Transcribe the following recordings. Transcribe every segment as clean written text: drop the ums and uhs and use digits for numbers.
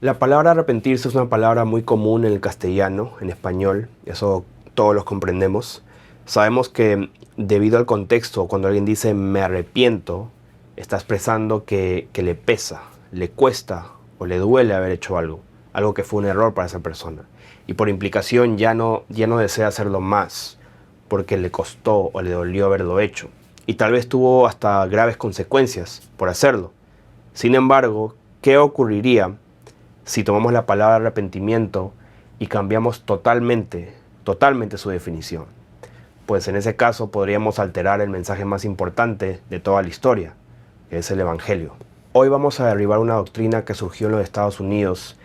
La palabra arrepentirse es una palabra muy común en el castellano, en español, eso todos los comprendemos. Sabemos que debido al contexto, cuando alguien dice me arrepiento, está expresando que le pesa, le cuesta o le duele haber hecho algo que fue un error para esa persona. Y por implicación ya no desea hacerlo más, porque le costó o le dolió haberlo hecho. Y tal vez tuvo hasta graves consecuencias por hacerlo. Sin embargo, ¿qué ocurriría si tomamos la palabra arrepentimiento y cambiamos totalmente su definición? Pues en ese caso podríamos alterar el mensaje más importante de toda la historia, que es el Evangelio. Hoy vamos a derribar una doctrina que surgió en los Estados Unidos,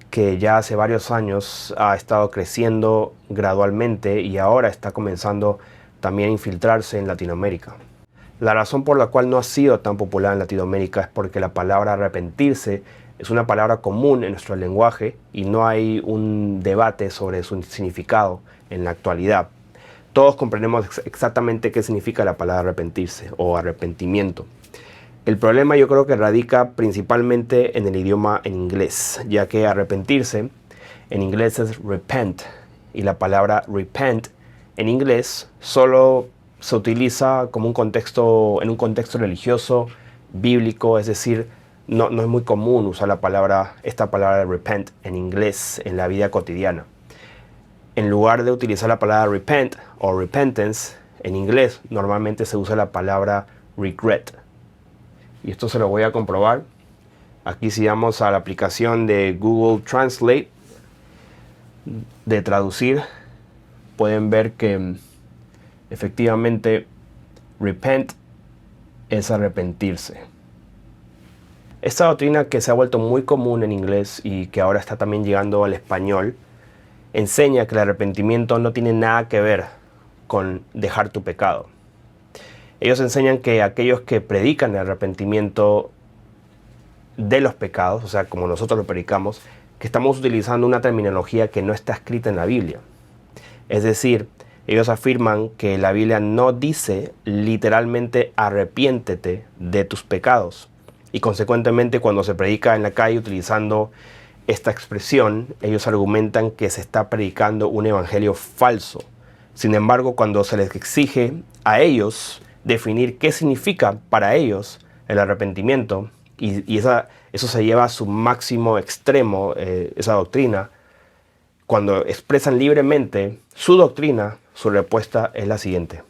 que ya hace varios años ha estado creciendo gradualmente y ahora está comenzando también a infiltrarse en Latinoamérica. La razón por la cual no ha sido tan popular en Latinoamérica es porque la palabra arrepentirse es una palabra común en nuestro lenguaje y no hay un debate sobre su significado en la actualidad. Todos comprendemos exactamente qué significa la palabra arrepentirse o arrepentimiento. El problema yo creo que radica principalmente en el idioma en inglés, ya que arrepentirse en inglés es repent y la palabra repent en inglés solo se utiliza como en un contexto religioso, bíblico, es decir, no es muy común usar esta palabra repent en inglés en la vida cotidiana. En lugar de utilizar la palabra repent o repentance en inglés, normalmente se usa la palabra regret. Y esto se lo voy a comprobar. Aquí si vamos a la aplicación de Google Translate de traducir, pueden ver que efectivamente repent es arrepentirse. Esta doctrina, que se ha vuelto muy común en inglés y que ahora está también llegando al español, enseña que el arrepentimiento no tiene nada que ver con dejar tu pecado. Ellos enseñan que aquellos que predican el arrepentimiento de los pecados, o sea, como nosotros lo predicamos, que estamos utilizando una terminología que no está escrita en la Biblia. Es decir, ellos afirman que la Biblia no dice literalmente arrepiéntete de tus pecados. Y consecuentemente, cuando se predica en la calle utilizando esta expresión, ellos argumentan que se está predicando un evangelio falso. Sin embargo, cuando se les exige a ellos definir qué significa para ellos el arrepentimiento, y eso se lleva a su máximo extremo, esa doctrina, cuando expresan libremente su doctrina, su respuesta es la siguiente.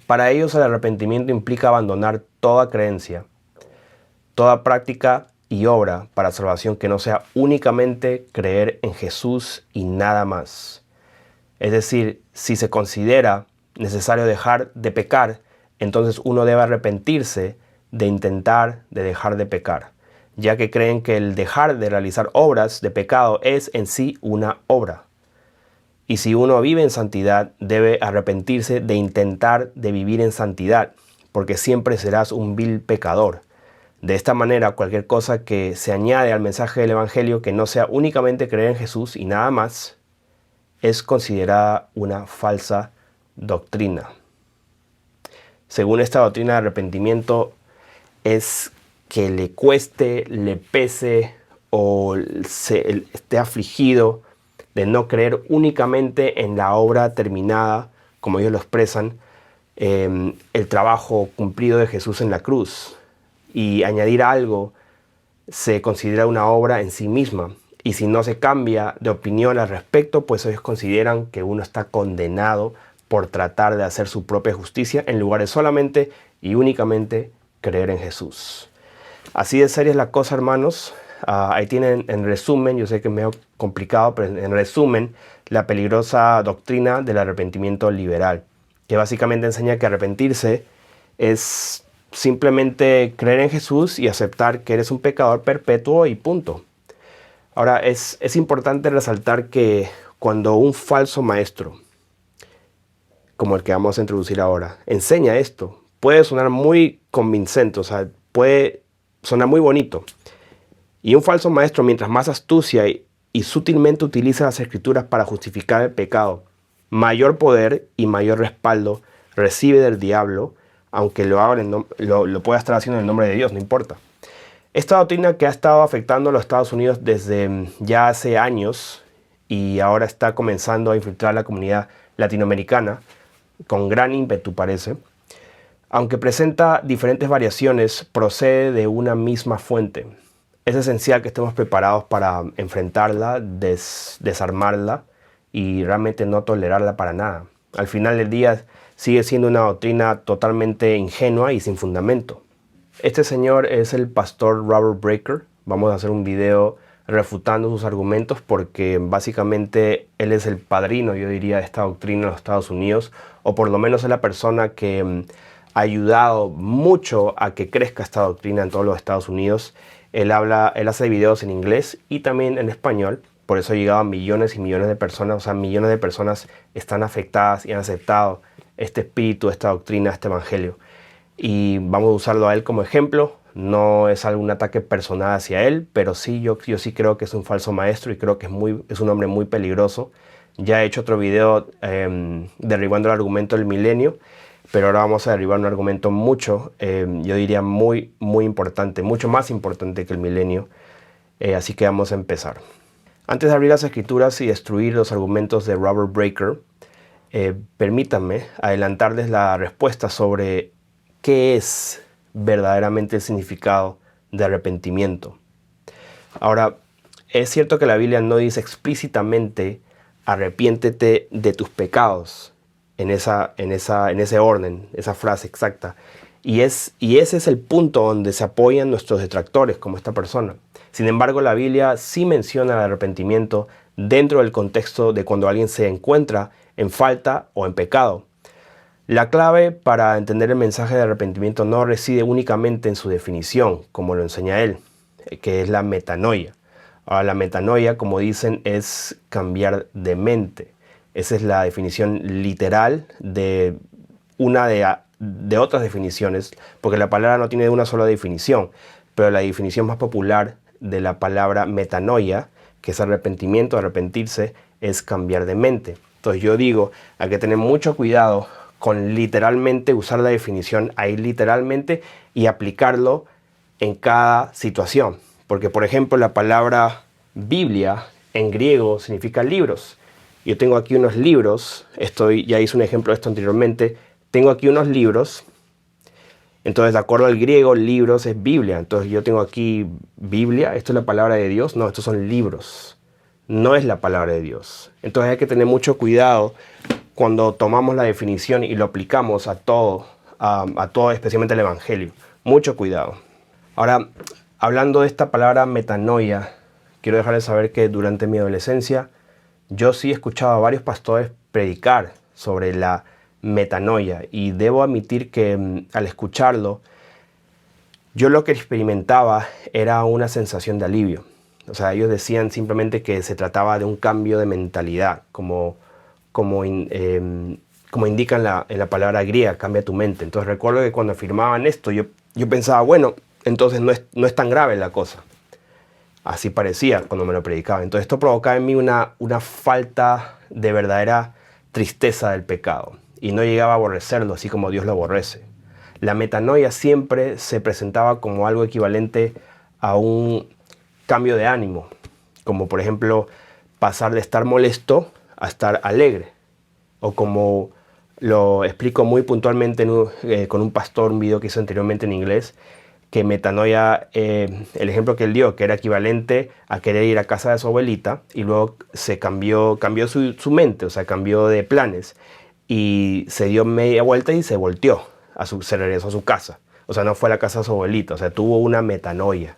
Para ellos el arrepentimiento implica abandonar toda creencia, toda práctica y obra para salvación que no sea únicamente creer en Jesús y nada más. Es decir, si se considera necesario dejar de pecar, entonces uno debe arrepentirse de intentar de dejar de pecar, ya que creen que el dejar de realizar obras de pecado es en sí una obra. Y si uno vive en santidad, debe arrepentirse de intentar de vivir en santidad, porque siempre serás un vil pecador. De esta manera, cualquier cosa que se añade al mensaje del Evangelio que no sea únicamente creer en Jesús y nada más, es considerada una falsa doctrina. Según esta doctrina de arrepentimiento, es que le cueste, le pese o esté afligido de no creer únicamente en la obra terminada, como ellos lo expresan, el trabajo cumplido de Jesús en la cruz. Y añadir algo se considera una obra en sí misma. Y si no se cambia de opinión al respecto, pues ellos consideran que uno está condenado por tratar de hacer su propia justicia en lugar de solamente y únicamente creer en Jesús. Así de seria es la cosa, hermanos. Ahí tienen en resumen, yo sé que es medio complicado, pero en resumen, la peligrosa doctrina del arrepentimiento liberal, que básicamente enseña que arrepentirse es simplemente creer en Jesús y aceptar que eres un pecador perpetuo y punto. Ahora, es importante resaltar que cuando un falso maestro, como el que vamos a introducir ahora, enseña esto, puede sonar muy convincente, o sea, puede sonar muy bonito. Y un falso maestro, mientras más astucia y sutilmente utiliza las escrituras para justificar el pecado, mayor poder y mayor respaldo recibe del diablo, aunque lo pueda estar haciendo en el nombre de Dios, no importa. Esta doctrina que ha estado afectando a los Estados Unidos desde ya hace años y ahora está comenzando a infiltrar la comunidad latinoamericana con gran ímpetu parece, aunque presenta diferentes variaciones, procede de una misma fuente. Es esencial que estemos preparados para enfrentarla, desarmarla y realmente no tolerarla para nada. Al final del día sigue siendo una doctrina totalmente ingenua y sin fundamento. Este señor es el pastor Robert Breaker. Vamos a hacer un video refutando sus argumentos porque básicamente él es el padrino, yo diría, de esta doctrina en los Estados Unidos, o por lo menos es la persona que ha ayudado mucho a que crezca esta doctrina en todos los Estados Unidos. Él hace videos en inglés y también en español, por eso ha llegado a millones y millones de personas, o sea, millones de personas están afectadas y han aceptado este espíritu, esta doctrina, este evangelio. Y vamos a usarlo a él como ejemplo. No es algún ataque personal hacia él, pero sí, yo sí creo que es un falso maestro y creo que es un hombre muy peligroso. Ya he hecho otro video derribando el argumento del milenio, pero ahora vamos a derribar un argumento yo diría muy importante, mucho más importante que el milenio. Así que vamos a empezar. Antes de abrir las escrituras y destruir los argumentos de Robert Breaker, permítanme adelantarles la respuesta sobre ¿qué es verdaderamente el significado de arrepentimiento? Ahora, es cierto que la Biblia no dice explícitamente arrepiéntete de tus pecados en ese orden, esa frase exacta. Y ese es el punto donde se apoyan nuestros detractores, como esta persona. Sin embargo, la Biblia sí menciona el arrepentimiento dentro del contexto de cuando alguien se encuentra en falta o en pecado. La clave para entender el mensaje de arrepentimiento no reside únicamente en su definición, como lo enseña él, que es la metanoia. Ahora, la metanoia, como dicen, es cambiar de mente. Esa es la definición literal de una de otras definiciones, porque la palabra no tiene una sola definición, pero la definición más popular de la palabra metanoia, que es arrepentimiento, arrepentirse, es cambiar de mente. Entonces yo digo, hay que tener mucho cuidado con literalmente usar la definición ahí literalmente y aplicarlo en cada situación. Porque, por ejemplo, la palabra Biblia en griego significa libros. Yo tengo aquí unos libros, ya hice un ejemplo de esto anteriormente, tengo aquí unos libros, entonces de acuerdo al griego, libros es Biblia. Entonces yo tengo aquí Biblia, ¿esto es la palabra de Dios? No, estos son libros, no es la palabra de Dios. Entonces hay que tener mucho cuidado cuando tomamos la definición y lo aplicamos a todo, especialmente el Evangelio. Mucho cuidado. Ahora, hablando de esta palabra metanoia, quiero dejarles saber que durante mi adolescencia yo sí he escuchado a varios pastores predicar sobre la metanoia y debo admitir que al escucharlo, yo lo que experimentaba era una sensación de alivio. O sea, ellos decían simplemente que se trataba de un cambio de mentalidad, como indica en la palabra griega, cambia tu mente. Entonces recuerdo que cuando afirmaban esto, yo pensaba, bueno, entonces no es tan grave la cosa. Así parecía cuando me lo predicaba. Entonces esto provocaba en mí una falta de verdadera tristeza del pecado. Y no llegaba a aborrecerlo así como Dios lo aborrece. La metanoia siempre se presentaba como algo equivalente a un cambio de ánimo. Como por ejemplo, pasar de estar molesto a estar alegre. O como lo explico muy puntualmente con un pastor, un video que hice anteriormente en inglés, que metanoia, el ejemplo que él dio, que era equivalente a querer ir a casa de su abuelita, y luego se cambió su mente, o sea, cambió de planes, y se dio media vuelta y se volteó, se regresó a su casa. O sea, no fue a la casa de su abuelita, o sea, tuvo una metanoia.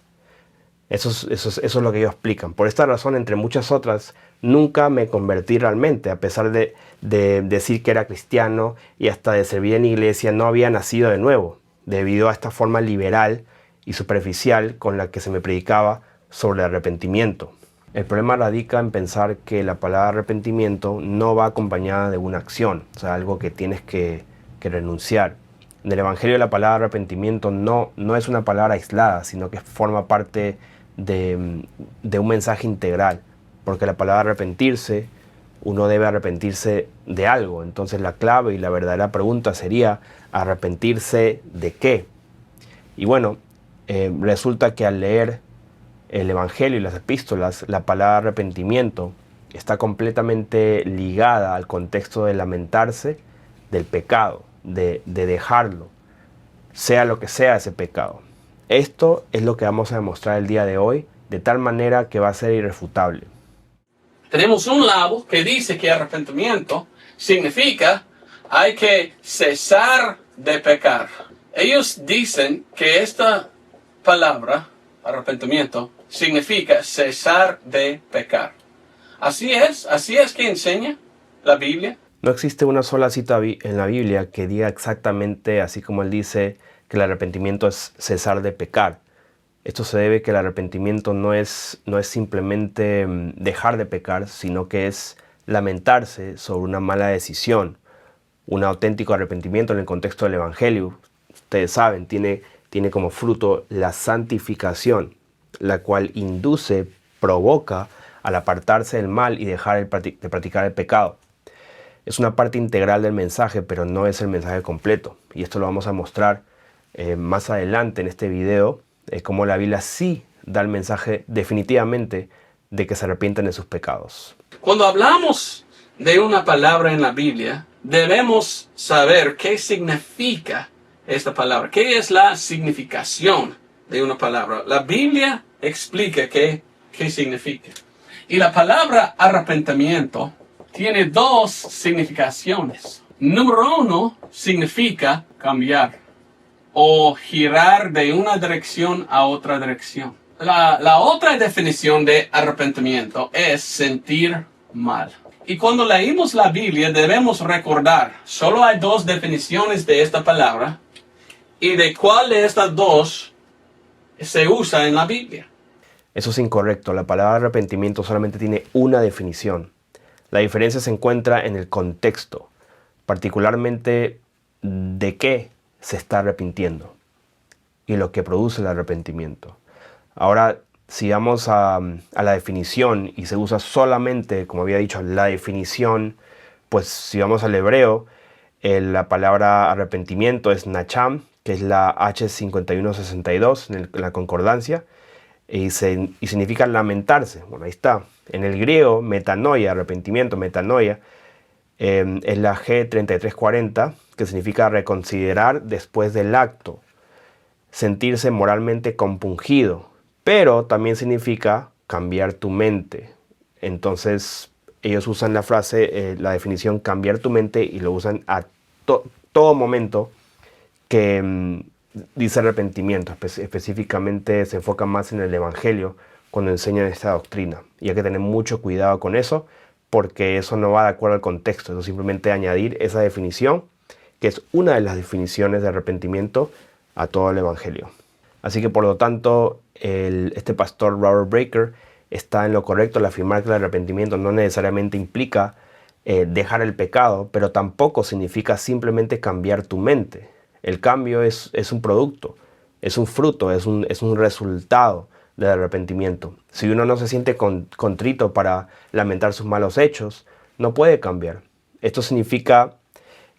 Eso es lo que ellos explican. Por esta razón, entre muchas otras, nunca me convertí realmente, a pesar de decir que era cristiano y hasta de servir en iglesia, no había nacido de nuevo, debido a esta forma liberal y superficial con la que se me predicaba sobre el arrepentimiento. El problema radica en pensar que la palabra arrepentimiento no va acompañada de una acción, o sea, algo que tienes que renunciar. En el Evangelio la palabra arrepentimiento no es una palabra aislada, sino que forma parte de un mensaje integral, porque la palabra arrepentirse, uno debe arrepentirse de algo. Entonces la clave y la verdadera pregunta sería, ¿arrepentirse de qué? Y bueno, Resulta que al leer el Evangelio y las epístolas, la palabra arrepentimiento está completamente ligada al contexto de lamentarse del pecado, de dejarlo, sea lo que sea ese pecado. Esto es lo que vamos a demostrar el día de hoy, de tal manera que va a ser irrefutable. Tenemos un lado que dice que arrepentimiento significa hay que cesar de pecar. Ellos dicen que esta palabra, arrepentimiento, significa cesar de pecar. Así es que enseña la Biblia. No existe una sola cita en la Biblia que diga exactamente así como él dice que el arrepentimiento es cesar de pecar. Esto se debe a que el arrepentimiento no es simplemente dejar de pecar, sino que es lamentarse sobre una mala decisión. Un auténtico arrepentimiento en el contexto del Evangelio, ustedes saben, tiene como fruto la santificación, la cual induce, provoca al apartarse del mal y dejar de practicar el pecado. Es una parte integral del mensaje, pero no es el mensaje completo. Y esto lo vamos a mostrar más adelante en este video, cómo la Biblia sí da el mensaje definitivamente de que se arrepientan de sus pecados. Cuando hablamos de una palabra en la Biblia, debemos saber qué significa esta palabra. ¿Qué es la significación de una palabra? La Biblia explica qué significa. Y la palabra arrepentimiento tiene dos significaciones. Número uno significa cambiar o girar de una dirección a otra dirección. La otra definición de arrepentimiento es sentir mal. Y cuando leímos la Biblia debemos recordar, solo hay dos definiciones de esta palabra y de cuál de estas dos se usa en la Biblia. Eso es incorrecto. La palabra arrepentimiento solamente tiene una definición. La diferencia se encuentra en el contexto, particularmente de qué se está arrepintiendo y lo que produce el arrepentimiento. Ahora, si vamos a la definición y se usa solamente, como había dicho, la definición, pues si vamos al hebreo, la palabra arrepentimiento es nacham, que es la H5162 en la concordancia, y significa lamentarse. Bueno, ahí está. En el griego, metanoia, arrepentimiento, metanoia, es la G3340, que significa reconsiderar después del acto, sentirse moralmente compungido, pero también significa cambiar tu mente. Entonces, ellos usan la frase, la definición cambiar tu mente y lo usan a todo momento que dice arrepentimiento. Específicamente se enfoca más en el Evangelio cuando enseñan esta doctrina. Y hay que tener mucho cuidado con eso, porque eso no va de acuerdo al contexto. Eso simplemente añadir esa definición, que es una de las definiciones de arrepentimiento, a todo el Evangelio. Así que por lo tanto, este pastor Robert Breaker está en lo correcto al afirmar que el arrepentimiento no necesariamente implica dejar el pecado, pero tampoco significa simplemente cambiar tu mente. El cambio es un producto, es un fruto, es un resultado del arrepentimiento. Si uno no se siente contrito para lamentar sus malos hechos, no puede cambiar. Esto significa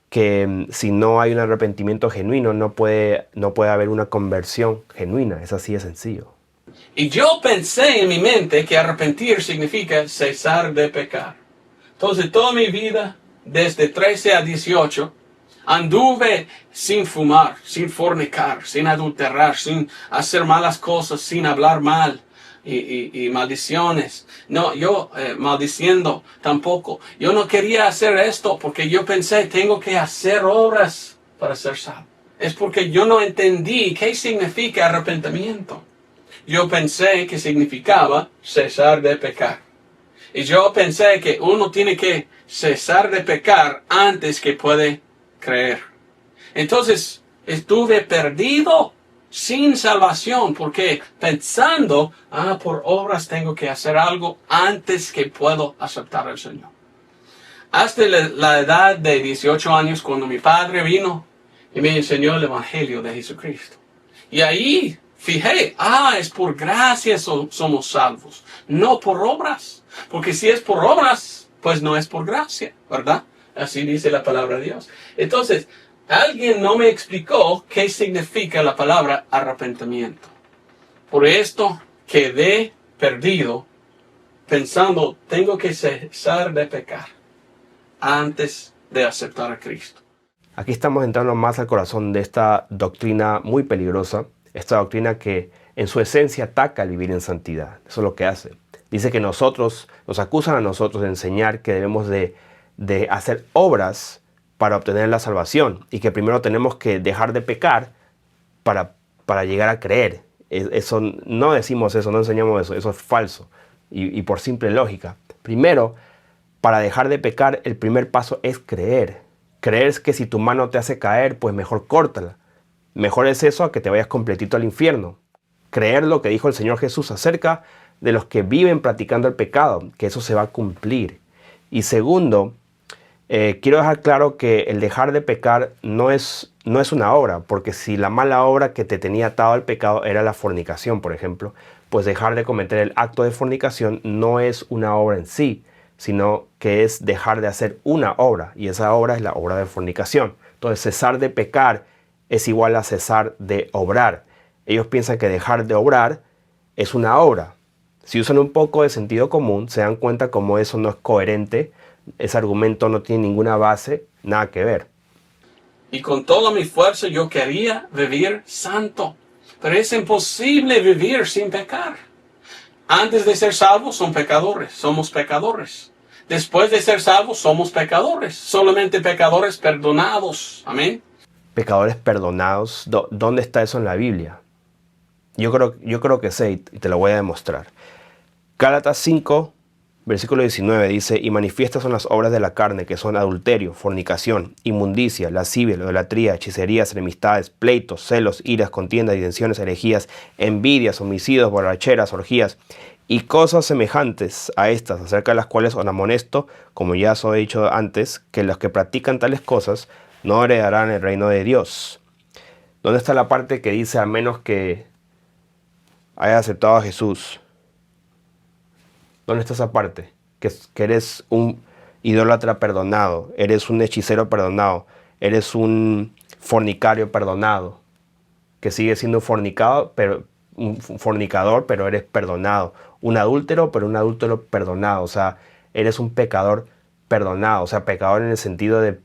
que si no hay un arrepentimiento genuino, no puede haber una conversión genuina. Es así de sencillo. Y yo pensé en mi mente que arrepentir significa cesar de pecar. Entonces toda mi vida, desde 13 a 18, anduve sin fumar, sin fornicar, sin adulterar, sin hacer malas cosas, sin hablar mal y maldiciones. No, yo maldiciendo tampoco. Yo no quería hacer esto porque yo pensé, tengo que hacer obras para ser salvo. Es porque yo no entendí qué significa arrepentimiento. Yo pensé que significaba cesar de pecar. Y yo pensé que uno tiene que cesar de pecar antes que puede creer. Entonces estuve perdido, sin salvación, porque pensando, por obras tengo que hacer algo antes que puedo aceptar al Señor. Hasta la edad de 18 años, cuando mi padre vino y me enseñó el Evangelio de Jesucristo. Y ahí fijé, es por gracia somos salvos, no por obras. Porque si es por obras, pues no es por gracia, ¿verdad? Así dice la palabra de Dios. Entonces, alguien no me explicó qué significa la palabra arrepentimiento. Por esto quedé perdido, pensando, tengo que cesar de pecar antes de aceptar a Cristo. Aquí estamos entrando más al corazón de esta doctrina muy peligrosa, esta doctrina que en su esencia ataca el vivir en santidad. Eso es lo que hace. Dice que nos acusan a nosotros de enseñar que debemos de hacer obras para obtener la salvación y que primero tenemos que dejar de pecar para llegar a creer. Eso, no decimos eso, no enseñamos eso es falso y por simple lógica. Primero, para dejar de pecar, el primer paso es creer. Creer es que si tu mano te hace caer, pues mejor córtala. Mejor es eso a que te vayas completito al infierno. Creer lo que dijo el Señor Jesús acerca de los que viven practicando el pecado, que eso se va a cumplir. Y segundo, quiero dejar claro que el dejar de pecar no es una obra, porque si la mala obra que te tenía atado al pecado era la fornicación, por ejemplo, pues dejar de cometer el acto de fornicación no es una obra en sí, sino que es dejar de hacer una obra, y esa obra es la obra de fornicación. Entonces, cesar de pecar es igual a cesar de obrar. Ellos piensan que dejar de obrar es una obra. Si usan un poco de sentido común, se dan cuenta como eso no es coherente, ese argumento no tiene ninguna base, nada que ver. Y con toda mi fuerza yo quería vivir santo, pero es imposible vivir sin pecar. Antes de ser salvos somos pecadores. Después de ser salvos somos pecadores, solamente pecadores perdonados. Amén. Pecadores perdonados, ¿dónde está eso en la Biblia? Yo creo que sé y te lo voy a demostrar. Gálatas 5, versículo 19 dice: y manifiestas son las obras de la carne, que son adulterio, fornicación, inmundicia, lascivia, idolatría, hechicerías, enemistades, pleitos, celos, iras, contiendas, disensiones, herejías, envidias, homicidios, borracheras, orgías y cosas semejantes a estas, acerca de las cuales os amonesto, como ya os he dicho antes, que los que practican tales cosas no heredarán el reino de Dios. ¿Dónde está la parte que dice a menos que hayas aceptado a Jesús? ¿Dónde está esa parte? Que eres un idólatra perdonado, eres un hechicero perdonado, eres un fornicario perdonado, que sigue siendo un fornicador, pero eres perdonado. Un adúltero, pero un adúltero perdonado. O sea, eres un pecador perdonado. O sea, pecador en el sentido de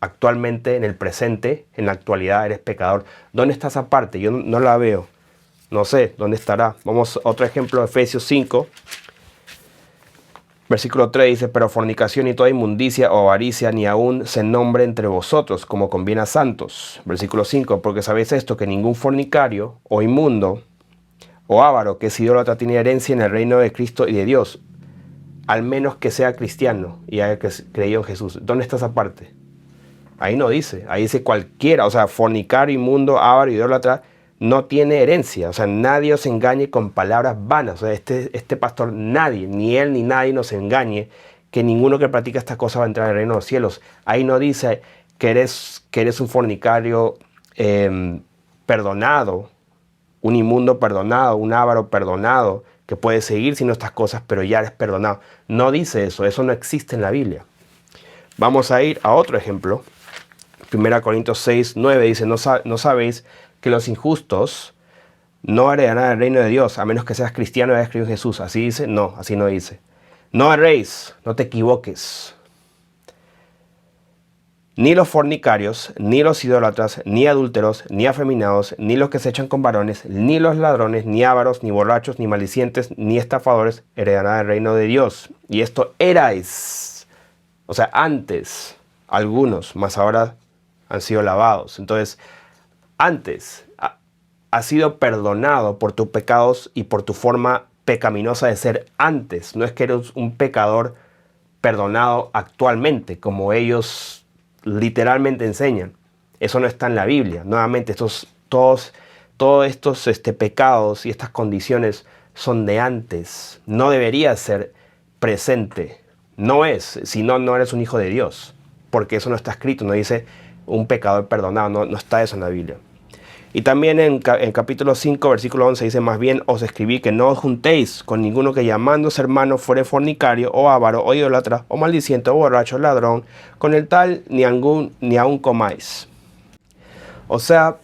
actualmente, en el presente, en la actualidad eres pecador. ¿Dónde está esa parte? Yo no la veo. No sé dónde estará. Vamos a otro ejemplo, Efesios 5. Versículo 3 dice: pero fornicación y toda inmundicia o avaricia ni aún se nombre entre vosotros, como conviene a santos. Versículo 5: porque sabéis esto, que ningún fornicario o inmundo o avaro que es idólatra tiene herencia en el reino de Cristo y de Dios, al menos que sea cristiano y haya creído en Jesús. ¿Dónde está esa parte? Ahí no dice. Ahí dice cualquiera. O sea, fornicario, inmundo, avaro, idólatra no tiene herencia. O sea, nadie os engañe con palabras vanas. O sea, este pastor, nadie, ni él ni nadie nos engañe que ninguno que practica esta cosa va a entrar en el reino de los cielos. Ahí no dice que eres un fornicario perdonado, un inmundo perdonado, un avaro perdonado, que puedes seguir sin estas cosas, pero ya eres perdonado. No dice eso. Eso no existe en la Biblia. Vamos a ir a otro ejemplo. 1 Corintios 6, 9 dice: no sabéis que los injustos no heredarán el reino de Dios, a menos que seas cristiano y hayas creído en Jesús. ¿Así dice? No, así no dice. No erréis, no te equivoques. Ni los fornicarios, ni los idólatras, ni adúlteros, ni afeminados, ni los que se echan con varones, ni los ladrones, ni ávaros, ni borrachos, ni malicientes, ni estafadores heredarán el reino de Dios. Y esto erais, o sea, antes, algunos, mas ahora han sido lavados. Entonces, antes has sido perdonado por tus pecados y por tu forma pecaminosa de ser antes. No es que eres un pecador perdonado actualmente, como ellos literalmente enseñan. Eso no está en la Biblia. Nuevamente, todos estos pecados y estas condiciones son de antes. No debería ser presente. No es, si no, no eres un hijo de Dios. Porque eso no está escrito, no dice un pecador perdonado, no está eso en la Biblia. Y también en capítulo 5, versículo 11 dice: más bien os escribí que no os juntéis con ninguno que llamándose hermano fuere fornicario, o avaro, o idólatra, o maldiciente, o borracho, ladrón, con el tal ni aun comáis. O sea,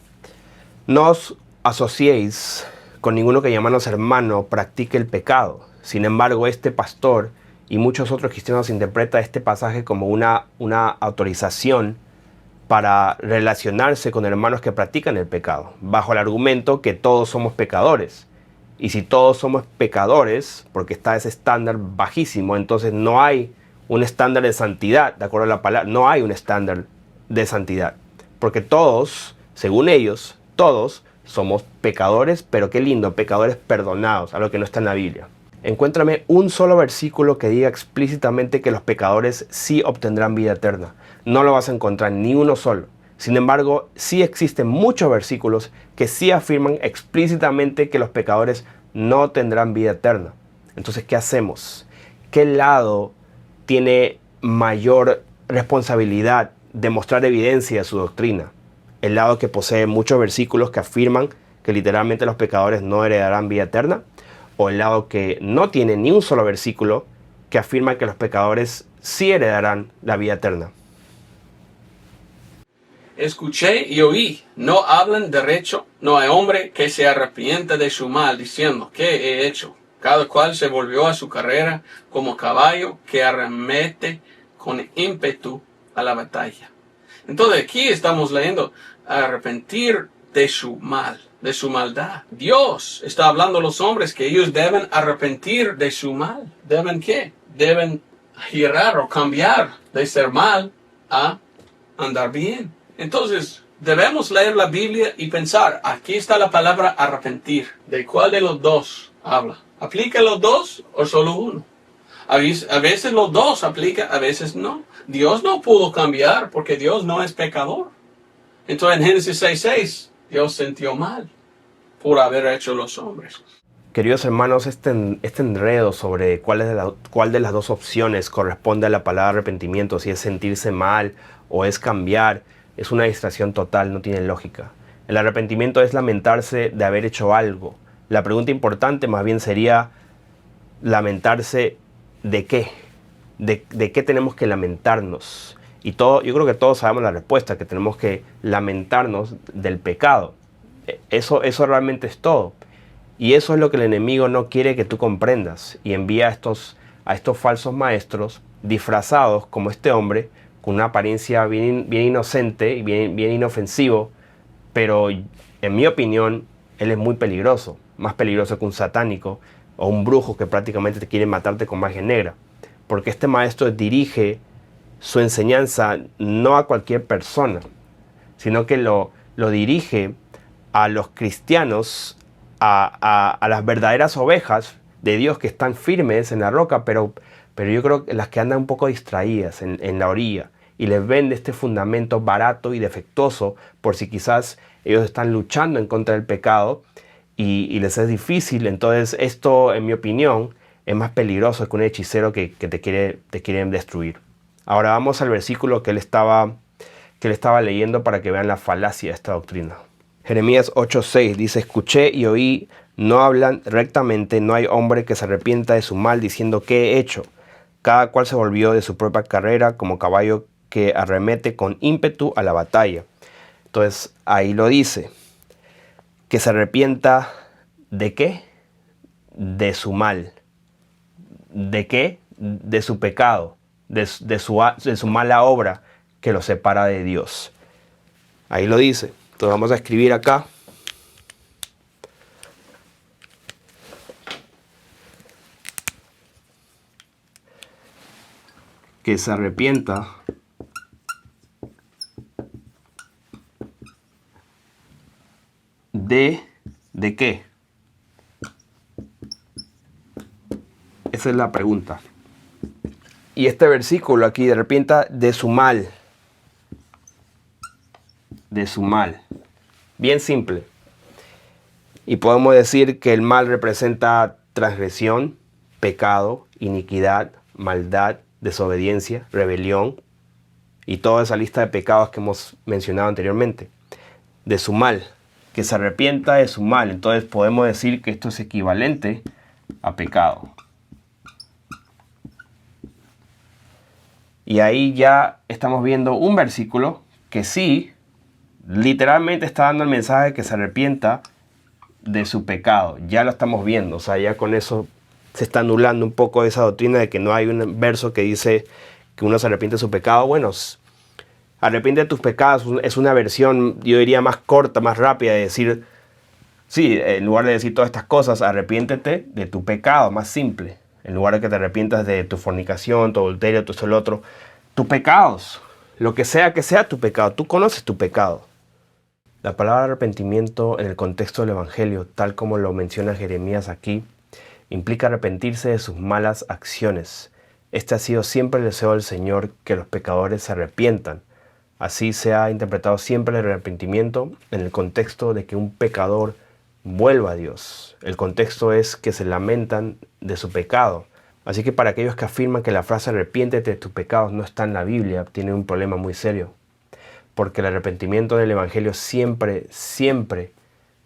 no os asociéis con ninguno que llamarnos hermano practique el pecado. Sin embargo, este pastor y muchos otros cristianos interpretan este pasaje como una autorización para relacionarse con hermanos que practican el pecado, bajo el argumento que todos somos pecadores. Y si todos somos pecadores, porque está ese estándar bajísimo, entonces no hay un estándar de santidad, de acuerdo a la palabra, no hay un estándar de santidad. Porque todos, según ellos, todos somos pecadores, pero qué lindo, pecadores perdonados, algo que no está en la Biblia. Encuéntrame un solo versículo que diga explícitamente que los pecadores sí obtendrán vida eterna. No lo vas a encontrar ni uno solo. Sin embargo, sí existen muchos versículos que sí afirman explícitamente que los pecadores no tendrán vida eterna. Entonces, ¿qué hacemos? ¿Qué lado tiene mayor responsabilidad de mostrar evidencia de su doctrina? ¿El lado que posee muchos versículos que afirman que literalmente los pecadores no heredarán vida eterna? ¿O el lado que no tiene ni un solo versículo que afirma que los pecadores sí heredarán la vida eterna? Escuché y oí, no hablan derecho, no hay hombre que se arrepienta de su mal, diciendo, ¿qué he hecho? Cada cual se volvió a su carrera como caballo que arremete con ímpetu a la batalla. Entonces aquí estamos leyendo, arrepentir de su mal, de su maldad. Dios está hablando a los hombres que ellos deben arrepentir de su mal. ¿Deben qué? Deben girar o cambiar de ser mal a andar bien. Entonces, debemos leer la Biblia y pensar, aquí está la palabra arrepentir. ¿De cuál de los dos habla? ¿Aplica los dos o solo uno? A veces los dos aplica, a veces no. Dios no pudo cambiar porque Dios no es pecador. Entonces en Génesis 6:6, Dios sintió mal por haber hecho los hombres. Queridos hermanos, este enredo sobre cuál de las dos opciones corresponde a la palabra arrepentimiento, si es sentirse mal o es cambiar, es una distracción total, no tiene lógica. El arrepentimiento es lamentarse de haber hecho algo. La pregunta importante más bien sería lamentarse de qué. ¿De qué tenemos que lamentarnos? Y yo creo que todos sabemos la respuesta, que tenemos que lamentarnos del pecado. Eso realmente es todo. Y eso es lo que el enemigo no quiere que tú comprendas. Y envía a estos falsos maestros disfrazados como este hombre, con una apariencia bien inocente y bien inofensivo, pero en mi opinión, él es muy peligroso, más peligroso que un satánico o un brujo que prácticamente te quiere matarte con magia negra, porque este maestro dirige su enseñanza no a cualquier persona, sino que lo dirige a los cristianos, a las verdaderas ovejas de Dios que están firmes en la roca, pero yo creo que las que andan un poco distraídas en la orilla, y les vende este fundamento barato y defectuoso por si quizás ellos están luchando en contra del pecado y les es difícil. Entonces esto, en mi opinión, es más peligroso que un hechicero que te quiere destruir. Ahora vamos al versículo que él estaba leyendo para que vean la falacia de esta doctrina. Jeremías 8:6 dice: escuché y oí, no hablan rectamente, no hay hombre que se arrepienta de su mal, diciendo, ¿qué he hecho? Cada cual se volvió de su propia carrera como caballo que arremete con ímpetu a la batalla. Entonces ahí lo dice, que se arrepienta ¿de qué? De su mal. ¿De qué? De su pecado, de su mala obra que lo separa de Dios. Ahí lo dice. Entonces vamos a escribir acá. Que se arrepienta ¿de qué? Esa es la pregunta. Y este versículo aquí, de arrepienta de su mal. De su mal. Bien simple. Y podemos decir que el mal representa transgresión, pecado, iniquidad, maldad, desobediencia, rebelión y toda esa lista de pecados que hemos mencionado anteriormente. De su mal. Que se arrepienta de su mal. Entonces podemos decir que esto es equivalente a pecado. Y ahí ya estamos viendo un versículo que sí, literalmente está dando el mensaje que se arrepienta de su pecado. Ya lo estamos viendo, o sea, ya con eso se está anulando un poco esa doctrina de que no hay un verso que dice que uno se arrepiente de su pecado. Bueno, arrepiente de tus pecados es una versión, yo diría, más corta, más rápida de decir, sí, en lugar de decir todas estas cosas, arrepiéntete de tu pecado, más simple. En lugar de que te arrepientas de tu fornicación, tu adulterio, todo el otro. Tus pecados, lo que sea tu pecado, tú conoces tu pecado. La palabra arrepentimiento en el contexto del Evangelio, tal como lo menciona Jeremías aquí, implica arrepentirse de sus malas acciones. Este ha sido siempre el deseo del Señor, que los pecadores se arrepientan. Así se ha interpretado siempre el arrepentimiento en el contexto de que un pecador vuelva a Dios. El contexto es que se lamentan de su pecado. Así que para aquellos que afirman que la frase arrepiéntete de tus pecados no está en la Biblia, tienen un problema muy serio. Porque el arrepentimiento del Evangelio siempre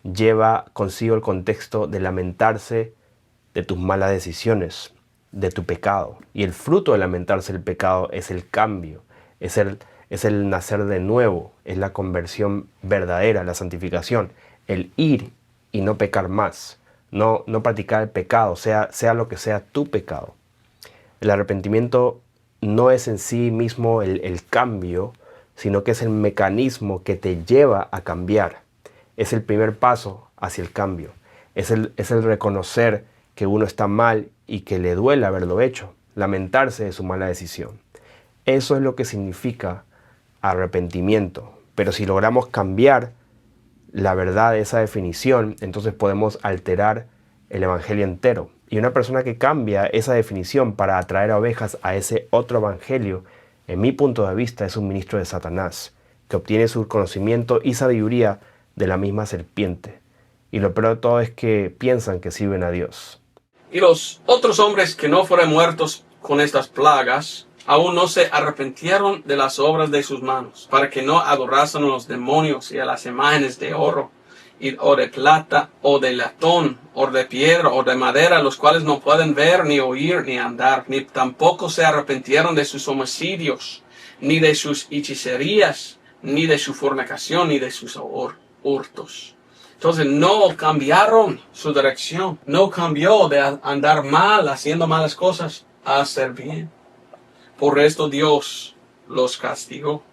lleva consigo el contexto de lamentarse de tus malas decisiones, de tu pecado. Y el fruto de lamentarse del pecado es el cambio, es el nacer de nuevo, es la conversión verdadera, la santificación, el ir y no pecar más, no practicar el pecado, sea lo que sea tu pecado. El arrepentimiento no es en sí mismo el cambio, sino que es el mecanismo que te lleva a cambiar. Es el primer paso hacia el cambio. Es el reconocer que uno está mal y que le duele haberlo hecho, lamentarse de su mala decisión. Eso es lo que significa arrepentimiento. Pero si logramos cambiar la verdad de esa definición, entonces podemos alterar el evangelio entero. Y una persona que cambia esa definición para atraer a ovejas a ese otro evangelio, en mi punto de vista, es un ministro de Satanás, que obtiene su conocimiento y sabiduría de la misma serpiente. Y lo peor de todo es que piensan que sirven a Dios. Y los otros hombres que no fueron muertos con estas plagas, aún no se arrepintieron de las obras de sus manos, para que no adorasen a los demonios y a las imágenes de oro, o de plata, o de latón, o de piedra, o de madera, los cuales no pueden ver, ni oír, ni andar, ni tampoco se arrepintieron de sus homicidios, ni de sus hechicerías, ni de su fornicación, ni de sus hurtos. Entonces no cambiaron su dirección, no cambió de andar mal, haciendo malas cosas, a hacer bien. Por esto Dios los castigó.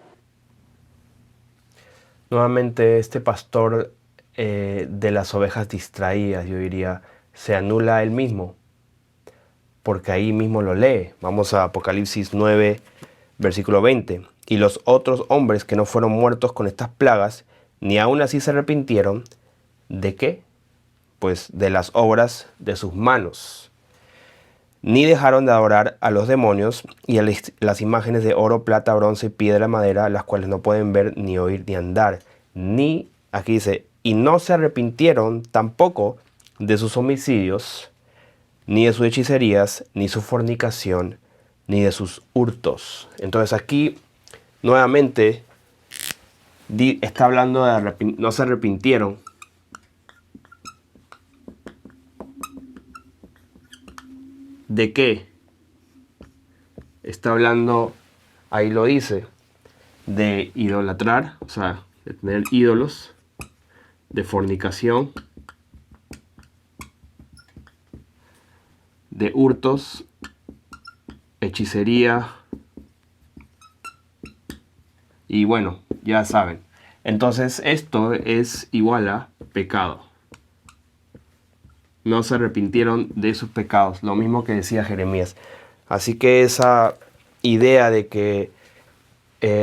Nuevamente este pastor de las ovejas distraídas, yo diría, se anula él mismo, porque ahí mismo lo lee. Vamos a Apocalipsis 9, versículo 20. Y los otros hombres que no fueron muertos con estas plagas, ni aún así se arrepintieron, ¿de qué? Pues de las obras de sus manos. Ni dejaron de adorar a los demonios y a las imágenes de oro, plata, bronce, piedra, madera, las cuales no pueden ver, ni oír, ni andar. Ni, aquí dice, y no se arrepintieron tampoco de sus homicidios, ni de sus hechicerías, ni su fornicación, ni de sus hurtos. Entonces aquí, nuevamente, está hablando de no se arrepintieron. ¿De qué? Está hablando, ahí lo dice, de idolatrar, o sea, de tener ídolos, de fornicación, de hurtos, hechicería, y bueno, ya saben. Entonces esto es igual a pecado. No se arrepintieron de sus pecados, lo mismo que decía Jeremías. Así que esa idea de que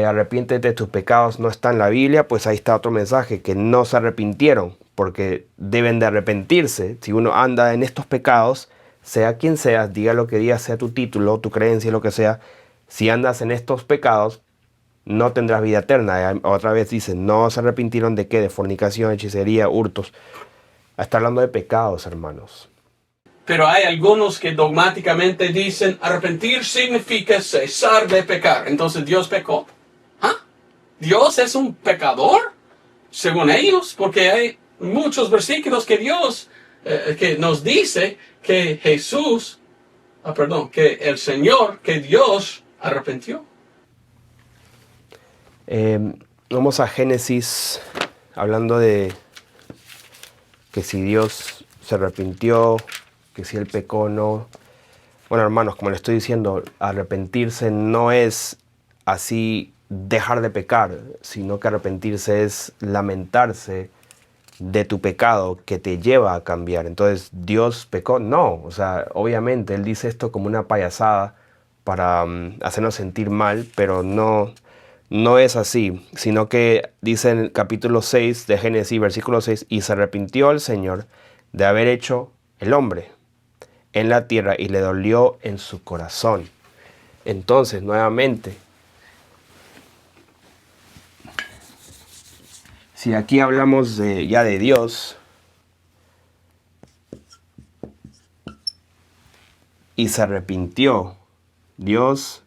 arrepiéntete de tus pecados no está en la Biblia, pues ahí está otro mensaje, que no se arrepintieron, porque deben de arrepentirse. Si uno anda en estos pecados, sea quien seas, diga lo que diga, sea tu título, tu creencia, lo que sea, si andas en estos pecados, no tendrás vida eterna. Otra vez dice, no se arrepintieron de qué, de fornicación, hechicería, hurtos. Está hablando de pecados, hermanos. Pero hay algunos que dogmáticamente dicen arrepentir significa cesar de pecar. Entonces Dios pecó. ¿Ah? ¿Dios es un pecador? Según ellos, porque hay muchos versículos que Dios, que nos dice que Jesús, que el Señor, que Dios arrepintió. Vamos a Génesis, hablando de que si Dios se arrepintió, que si él pecó o no. Bueno, hermanos, como les estoy diciendo, arrepentirse no es así dejar de pecar, sino que arrepentirse es lamentarse de tu pecado que te lleva a cambiar. Entonces, ¿Dios pecó? No, o sea, obviamente Él dice esto como una payasada para hacernos sentir mal, pero no es así, sino que dice en el capítulo 6 de Génesis, versículo 6, y se arrepintió el Señor de haber hecho el hombre en la tierra y le dolió en su corazón. Entonces, nuevamente, si aquí hablamos ya de Dios y se arrepintió, Dios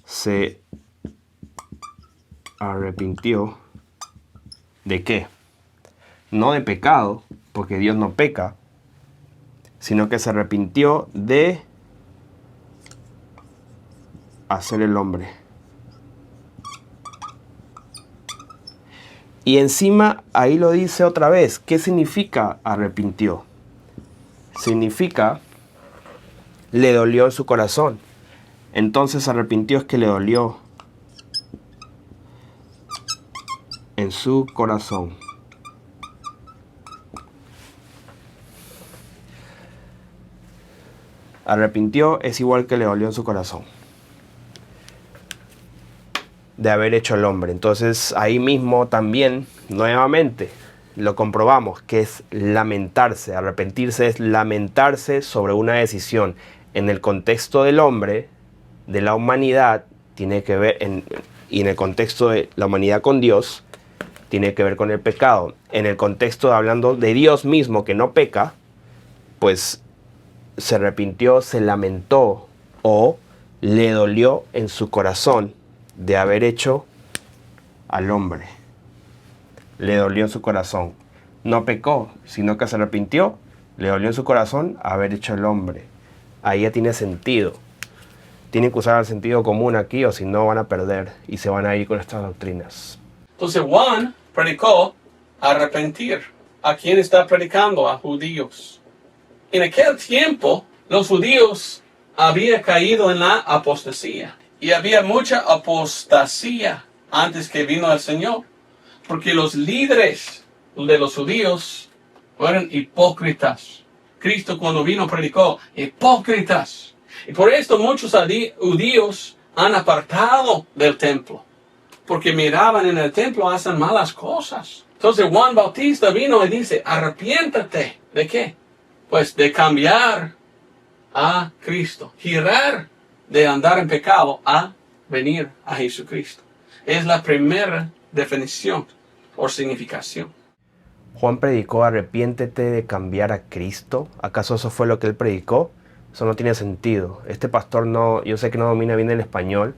se arrepintió ¿de qué? No de pecado, porque Dios no peca, sino que se arrepintió de hacer el hombre. Y encima ahí lo dice otra vez. ¿Qué significa arrepintió? Significa le dolió en su corazón. Entonces arrepintió es que le dolió en su corazón. Arrepintió es igual que le dolió en su corazón de haber hecho el hombre. Entonces ahí mismo también, nuevamente, lo comprobamos, que es lamentarse. Arrepentirse es lamentarse sobre una decisión. En el contexto del hombre, de la humanidad, tiene que ver, y en el contexto de la humanidad con Dios, tiene que ver con el pecado. En el contexto de hablando de Dios mismo, que no peca, pues se arrepintió, se lamentó o le dolió en su corazón de haber hecho al hombre. Le dolió en su corazón. No pecó, sino que se arrepintió, le dolió en su corazón haber hecho al hombre. Ahí ya tiene sentido. Tienen que usar el sentido común aquí o si no van a perder y se van a ir con estas doctrinas. Entonces Juan predicó arrepentir. ¿A quién está predicando? A judíos. En aquel tiempo, los judíos habían caído en la apostasía. Y había mucha apostasía antes que vino el Señor. Porque los líderes de los judíos eran hipócritas. Cristo cuando vino predicó, hipócritas. Y por esto muchos judíos han apartado del templo. Porque miraban en el templo, hacen malas cosas. Entonces Juan Bautista vino y dice, arrepiéntate. ¿De qué? Pues de cambiar a Cristo. Girar de andar en pecado a venir a Jesucristo. Es la primera definición o significación. Juan predicó, arrepiéntete de cambiar a Cristo. ¿Acaso eso fue lo que él predicó? Eso no tiene sentido. Este pastor no, yo sé que no domina bien el español,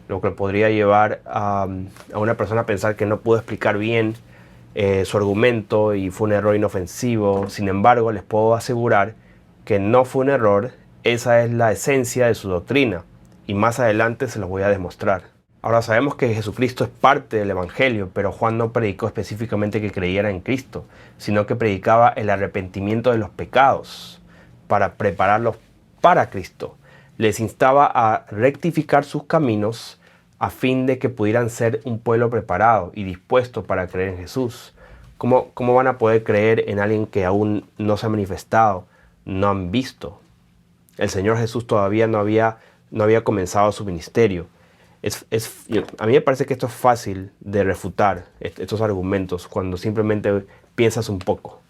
lo que podría llevar a una persona a pensar que no pudo explicar bien su argumento y fue un error inofensivo. Sin embargo, les puedo asegurar que no fue un error. Esa es la esencia de su doctrina y más adelante se los voy a demostrar. Ahora sabemos que Jesucristo es parte del Evangelio, pero Juan no predicó específicamente que creyera en Cristo, sino que predicaba el arrepentimiento de los pecados para prepararlos para Cristo. Les instaba a rectificar sus caminos a fin de que pudieran ser un pueblo preparado y dispuesto para creer en Jesús. ¿Cómo van a poder creer en alguien que aún no se ha manifestado, no han visto? El Señor Jesús todavía no había comenzado su ministerio. A mí me parece que esto es fácil de refutar, estos argumentos, cuando simplemente piensas un poco.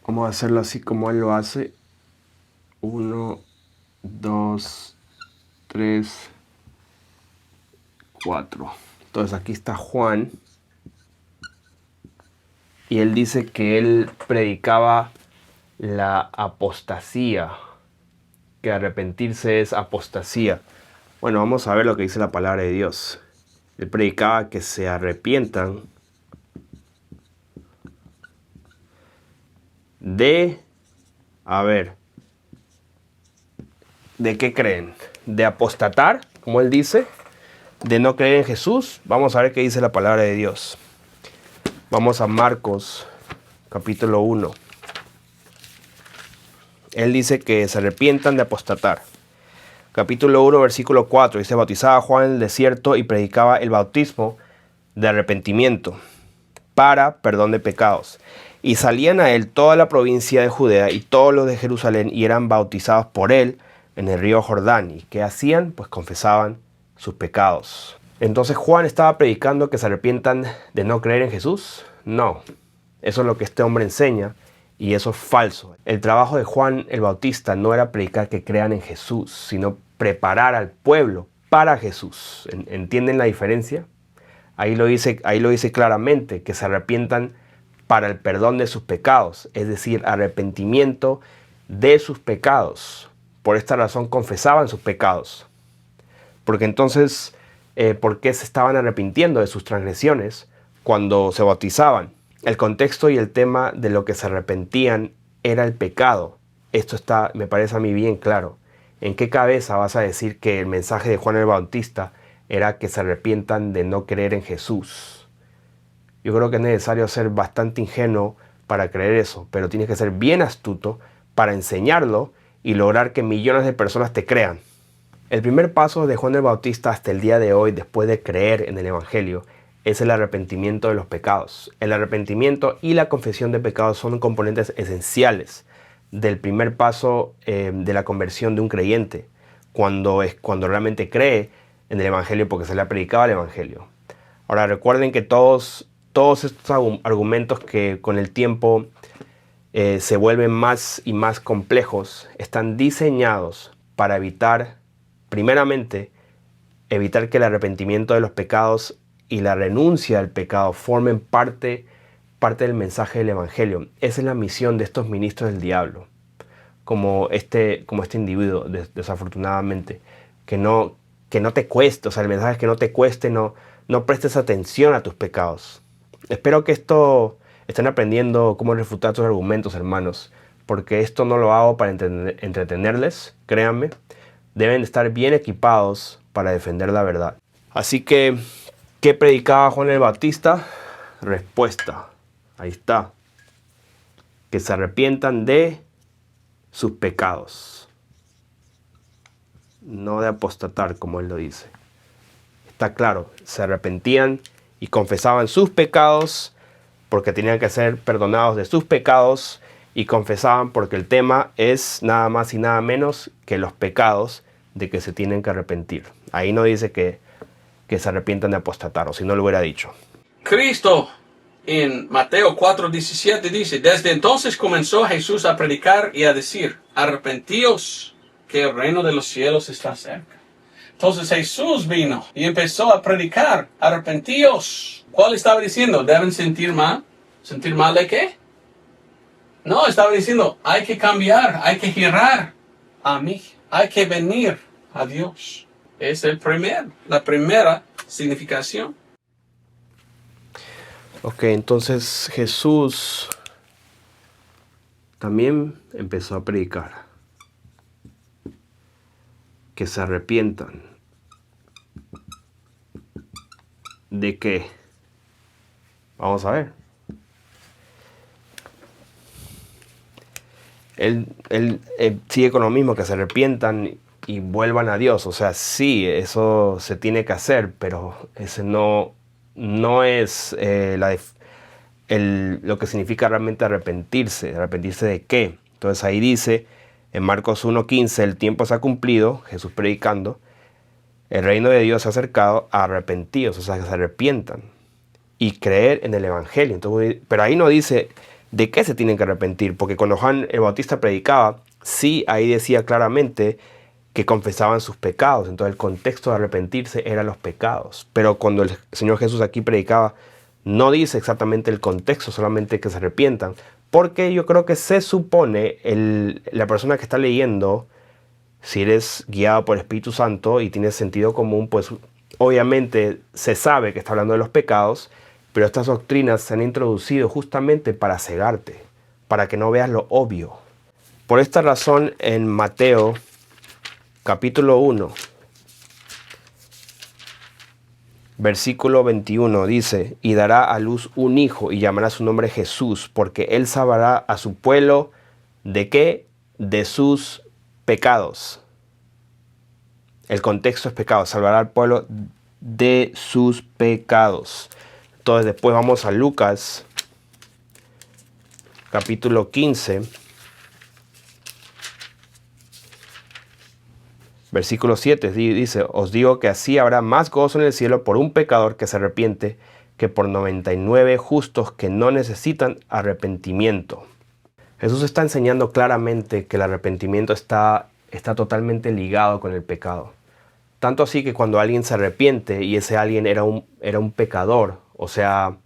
Vamos a hacerlo así como Él lo hace. 1, 2, 3, 4. Entonces aquí está Juan. Y él dice que él predicaba la apostasía, que arrepentirse es apostasía. Bueno, vamos a ver lo que dice la palabra de Dios. Él predicaba que se arrepientan de ¿De qué creen? ¿De apostatar, como él dice? ¿De no creer en Jesús? Vamos a ver qué dice la palabra de Dios. Vamos a Marcos, capítulo 1. Él dice que se arrepientan de apostatar. Capítulo 1, versículo 4. Dice, bautizaba a Juan en el desierto y predicaba el bautismo de arrepentimiento para perdón de pecados. Y salían a él toda la provincia de Judea y todos los de Jerusalén y eran bautizados por él en el río Jordán. ¿Y qué hacían? Pues confesaban sus pecados. Entonces Juan estaba predicando que se arrepientan de no creer en Jesús. No, eso es lo que este hombre enseña y eso es falso. El trabajo de Juan el Bautista no era predicar que crean en Jesús, sino preparar al pueblo para Jesús. ¿Entienden la diferencia? Ahí lo dice claramente, que se arrepientan para el perdón de sus pecados, es decir, arrepentimiento de sus pecados. Por esta razón confesaban sus pecados. Porque entonces, ¿por qué se estaban arrepintiendo de sus transgresiones cuando se bautizaban? El contexto y el tema de lo que se arrepentían era el pecado. Esto está, me parece a mí, bien claro. ¿En qué cabeza vas a decir que el mensaje de Juan el Bautista era que se arrepientan de no creer en Jesús? Yo creo que es necesario ser bastante ingenuo para creer eso, pero tienes que ser bien astuto para enseñarlo y lograr que millones de personas te crean. El primer paso de Juan el Bautista hasta el día de hoy, después de creer en el Evangelio, es el arrepentimiento de los pecados. El arrepentimiento y la confesión de pecados son componentes esenciales del primer paso de la conversión de un creyente, cuando realmente cree en el Evangelio porque se le ha predicado el Evangelio. Ahora recuerden que todos estos argumentos que con el tiempo se vuelven más y más complejos están diseñados para primeramente, evitar que el arrepentimiento de los pecados y la renuncia al pecado formen parte del mensaje del Evangelio. Esa es la misión de estos ministros del diablo, como este individuo, desafortunadamente, que no te cueste, o sea, el mensaje es que no te cueste, no prestes atención a tus pecados. Espero que estén aprendiendo cómo refutar tus argumentos, hermanos, porque esto no lo hago para entretenerles, créanme. Deben estar bien equipados para defender la verdad. Así que, ¿qué predicaba Juan el Bautista? Respuesta. Ahí está. Que se arrepientan de sus pecados. No de apostatar, como él lo dice. Está claro, se arrepentían y confesaban sus pecados porque tenían que ser perdonados de sus pecados y confesaban porque el tema es nada más y nada menos que los pecados de que se tienen que arrepentir. Ahí no dice que se arrepientan de apostatar, o si no lo hubiera dicho. Cristo en Mateo 4:17 dice, desde entonces comenzó Jesús a predicar y a decir, arrepentíos, que el reino de los cielos está cerca. Entonces Jesús vino y empezó a predicar, arrepentíos. ¿Cuál estaba diciendo? ¿Deben sentir mal? ¿Sentir mal de qué? No, estaba diciendo, hay que cambiar, hay que girar a mí, hay que venir a Dios. Es la primera significación. Ok, entonces Jesús también empezó a predicar que se arrepientan. ¿De qué? Vamos a ver. Él sigue con lo mismo, que se arrepientan y vuelvan a Dios. O sea, sí, eso se tiene que hacer, pero ese no es lo que significa realmente arrepentirse. ¿Arrepentirse de qué? Entonces ahí dice, en Marcos 1:15, el tiempo se ha cumplido, Jesús predicando, el reino de Dios se ha acercado, arrepentidos, o sea, que se arrepientan y creer en el Evangelio. Entonces, pero ahí no dice de qué se tienen que arrepentir, porque cuando Juan el Bautista predicaba, sí, ahí decía claramente que confesaban sus pecados. Entonces el contexto de arrepentirse eran los pecados. Pero cuando el Señor Jesús aquí predicaba, no dice exactamente el contexto, solamente que se arrepientan. Porque yo creo que se supone, la persona que está leyendo, si eres guiado por el Espíritu Santo y tienes sentido común, pues obviamente se sabe que está hablando de los pecados, pero estas doctrinas se han introducido justamente para cegarte, para que no veas lo obvio. Por esta razón, en Mateo capítulo 1, versículo 21 dice, y dará a luz un hijo y llamará su nombre Jesús, porque él salvará a su pueblo, ¿de qué? De sus pecados. El contexto es pecado, salvará al pueblo de sus pecados. Entonces después vamos a Lucas, capítulo 15, versículo 7, dice, os digo que así habrá más gozo en el cielo por un pecador que se arrepiente que por 99 justos que no necesitan arrepentimiento. Jesús está enseñando claramente que el arrepentimiento está totalmente ligado con el pecado. Tanto así que cuando alguien se arrepiente y ese alguien era un pecador, o sea,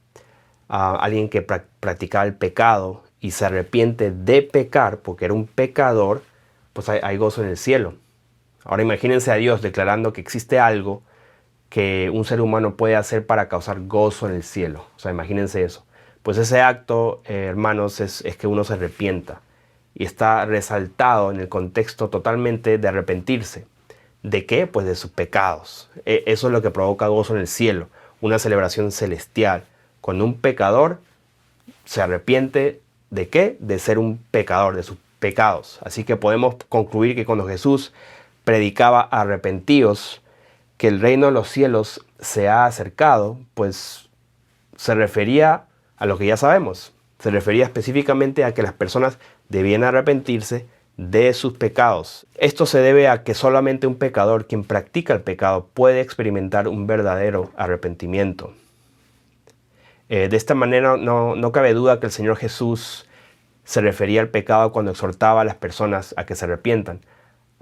alguien que practicaba el pecado y se arrepiente de pecar porque era un pecador, pues hay gozo en el cielo. Ahora imagínense a Dios declarando que existe algo que un ser humano puede hacer para causar gozo en el cielo. O sea, imagínense eso. Pues ese acto, hermanos, es que uno se arrepienta. Y está resaltado en el contexto totalmente de arrepentirse. ¿De qué? Pues de sus pecados. Eso es lo que provoca gozo en el cielo. Una celebración celestial. Cuando un pecador se arrepiente, ¿de qué? De ser un pecador, de sus pecados. Así que podemos concluir que cuando Jesús predicaba arrepentidos, que el reino de los cielos se ha acercado, pues se refería a lo que ya sabemos. Se refería específicamente a que las personas debían arrepentirse de sus pecados. Esto se debe a que solamente un pecador, quien practica el pecado, puede experimentar un verdadero arrepentimiento. De esta manera no cabe duda que el Señor Jesús se refería al pecado cuando exhortaba a las personas a que se arrepientan.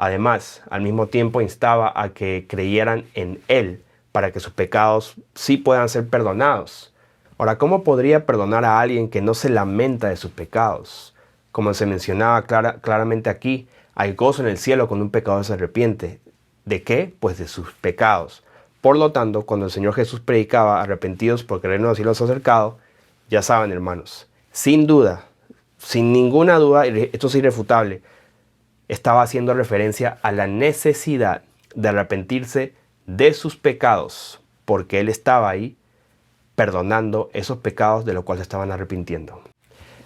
Además, al mismo tiempo instaba a que creyeran en Él para que sus pecados sí puedan ser perdonados. Ahora, ¿cómo podría perdonar a alguien que no se lamenta de sus pecados? Como se mencionaba claramente aquí, hay gozo en el cielo cuando un pecador se arrepiente. ¿De qué? Pues de sus pecados. Por lo tanto, cuando el Señor Jesús predicaba arrepentidos porque el reino de los cielos se ha acercado, ya saben, hermanos, sin duda, sin ninguna duda, esto es irrefutable, estaba haciendo referencia a la necesidad de arrepentirse de sus pecados, porque Él estaba ahí perdonando esos pecados de los cuales se estaban arrepintiendo.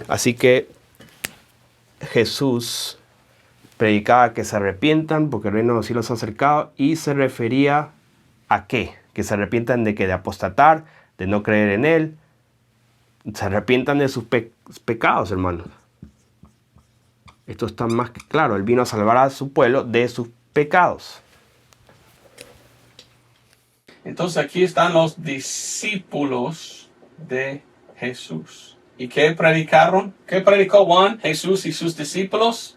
Así que Jesús predicaba que se arrepientan porque el reino de los cielos se ha acercado, y se refería ¿a qué? Que se arrepientan de que de apostatar, de no creer en Él. Se arrepientan de sus pecados, hermanos. Esto está más que claro. Él vino a salvar a su pueblo de sus pecados. Entonces aquí están los discípulos de Jesús. ¿Y qué predicaron? ¿Qué predicó Juan, Jesús y sus discípulos?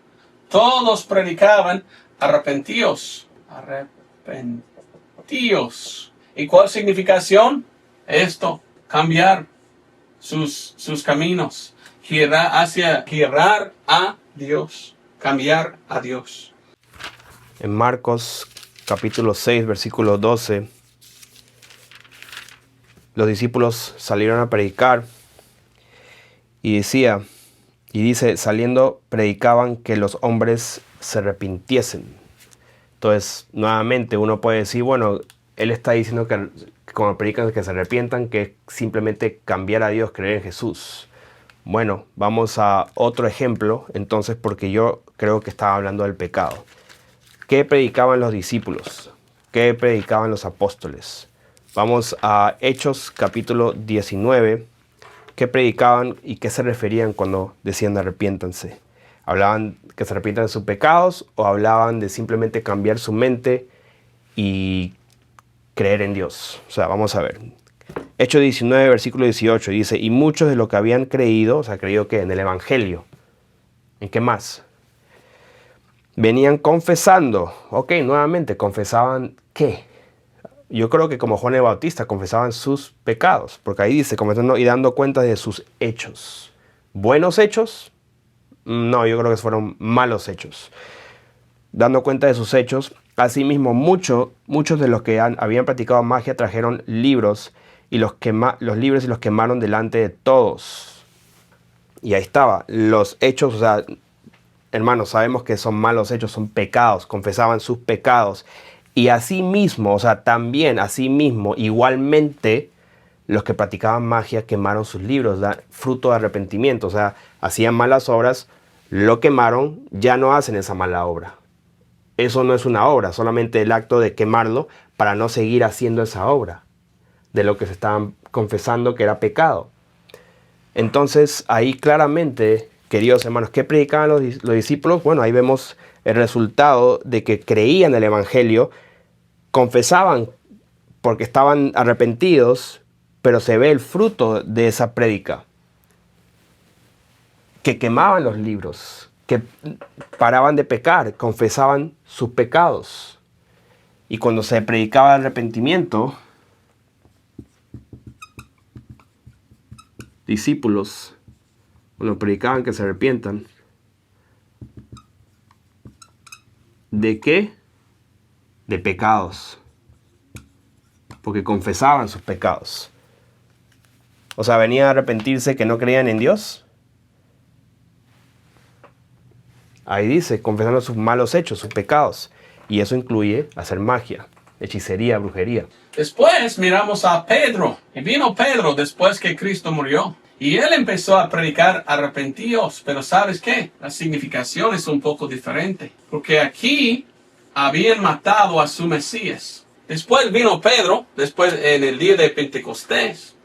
Todos predicaban arrepentíos. Arrepentíos. ¿Y cuál significación? Esto, cambiar sus caminos. Girar a Dios. Cambiar a Dios. En Marcos capítulo 6, versículo 12, los discípulos salieron a predicar y dice, saliendo predicaban que los hombres se arrepintiesen. Entonces, nuevamente uno puede decir, bueno, él está diciendo que cuando predican que se arrepientan, que es simplemente cambiar a Dios, creer en Jesús. Bueno, vamos a otro ejemplo, entonces, porque yo creo que estaba hablando del pecado. ¿Qué predicaban los discípulos? ¿Qué predicaban los apóstoles? Vamos a Hechos capítulo 19. ¿Qué predicaban y qué se referían cuando decían arrepiéntanse? ¿Hablaban que se arrepientan de sus pecados o hablaban de simplemente cambiar su mente y creer en Dios? O sea, vamos a ver. Hechos 19, versículo 18 dice, y muchos de los que habían creído, o sea, creído que en el Evangelio, ¿en qué más? Venían confesando. Ok, nuevamente, ¿confesaban qué? Yo creo que como Juan el Bautista confesaban sus pecados, porque ahí dice, confesando y dando cuenta de sus hechos. ¿Buenos hechos? No, yo creo que fueron malos hechos. Dando cuenta de sus hechos. Asimismo, muchos de los que habían practicado magia trajeron libros, y los libros y los quemaron delante de todos. Y ahí estaba, los hechos, o sea, hermanos, sabemos que son malos hechos, son pecados, confesaban sus pecados. Y asimismo, o sea, también asimismo, igualmente, los que practicaban magia quemaron sus libros, da fruto de arrepentimiento. O sea, hacían malas obras, lo quemaron, ya no hacen esa mala obra. Eso no es una obra, solamente el acto de quemarlo para no seguir haciendo esa obra de lo que se estaban confesando que era pecado. Entonces, ahí claramente, queridos hermanos, ¿qué predicaban los discípulos? Bueno, ahí vemos el resultado de que creían el evangelio, confesaban porque estaban arrepentidos, pero se ve el fruto de esa prédica. Que quemaban los libros, que paraban de pecar, confesaban sus pecados. Y cuando se predicaba el arrepentimiento, discípulos, cuando predicaban que se arrepientan, ¿de qué? De pecados. Porque confesaban sus pecados. O sea, venían a arrepentirse que no creían en Dios. Ahí dice, confesando sus malos hechos, sus pecados. Y eso incluye hacer magia, hechicería, brujería. Después miramos a Pedro. Y vino Pedro después que Cristo murió. Y él empezó a predicar arrepentíos. Pero ¿sabes qué? La significación es un poco diferente. Porque aquí habían matado a su Mesías. Después vino Pedro, después en el día de Pentecostés.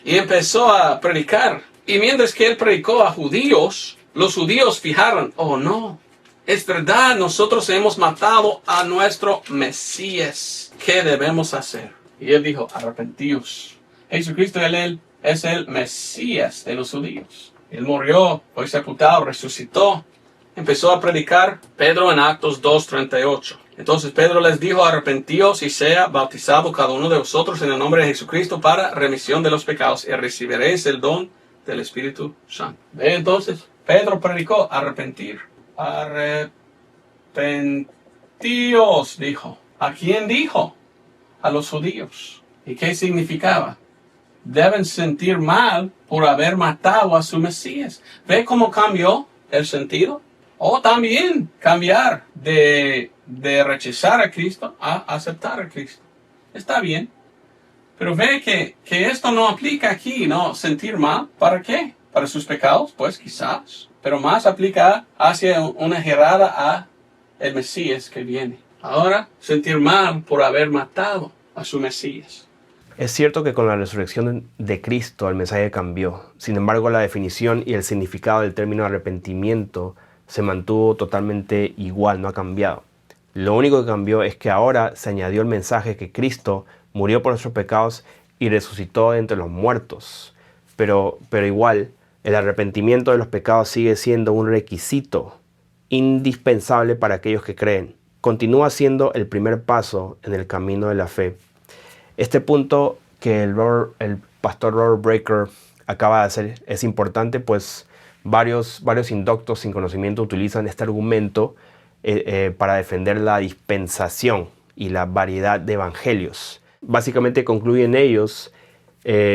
Y empezó a predicar. Y mientras que él predicó a judíos, los judíos fijaron, oh no, es verdad, nosotros hemos matado a nuestro Mesías. ¿Qué debemos hacer? Y él dijo, arrepentíos. Jesucristo él es el Mesías de los judíos. Él murió, fue sepultado, resucitó. Empezó a predicar Pedro en Actos 2:38. Entonces Pedro les dijo, arrepentíos y sea bautizado cada uno de vosotros en el nombre de Jesucristo para remisión de los pecados y recibiréis el don del Espíritu Santo. ¿Ve? Entonces Pedro predicó, arrepentir. Arrepentíos, dijo. ¿A quién dijo? A los judíos. ¿Y qué significaba? Deben sentir mal por haber matado a su Mesías. ¿Ve cómo cambió el sentido? O también cambiar de rechazar a Cristo a aceptar a Cristo. Está bien. Pero ve que esto no aplica aquí, ¿no? Sentir mal. ¿Para qué? ¿Para sus pecados? Pues quizás. Pero más aplica hacia una girada a el Mesías que viene. Ahora, sentir mal por haber matado a su Mesías. Es cierto que con la resurrección de Cristo el mensaje cambió. Sin embargo, la definición y el significado del término arrepentimiento se mantuvo totalmente igual, no ha cambiado. Lo único que cambió es que ahora se añadió el mensaje que Cristo murió por nuestros pecados y resucitó de entre los muertos. Pero igual, el arrepentimiento de los pecados sigue siendo un requisito indispensable para aquellos que creen. Continúa siendo el primer paso en el camino de la fe. Este punto que el pastor Robert Breaker acaba de hacer es importante, pues varios indoctos sin conocimiento utilizan este argumento para defender la dispensación y la variedad de evangelios. Básicamente concluyen ellos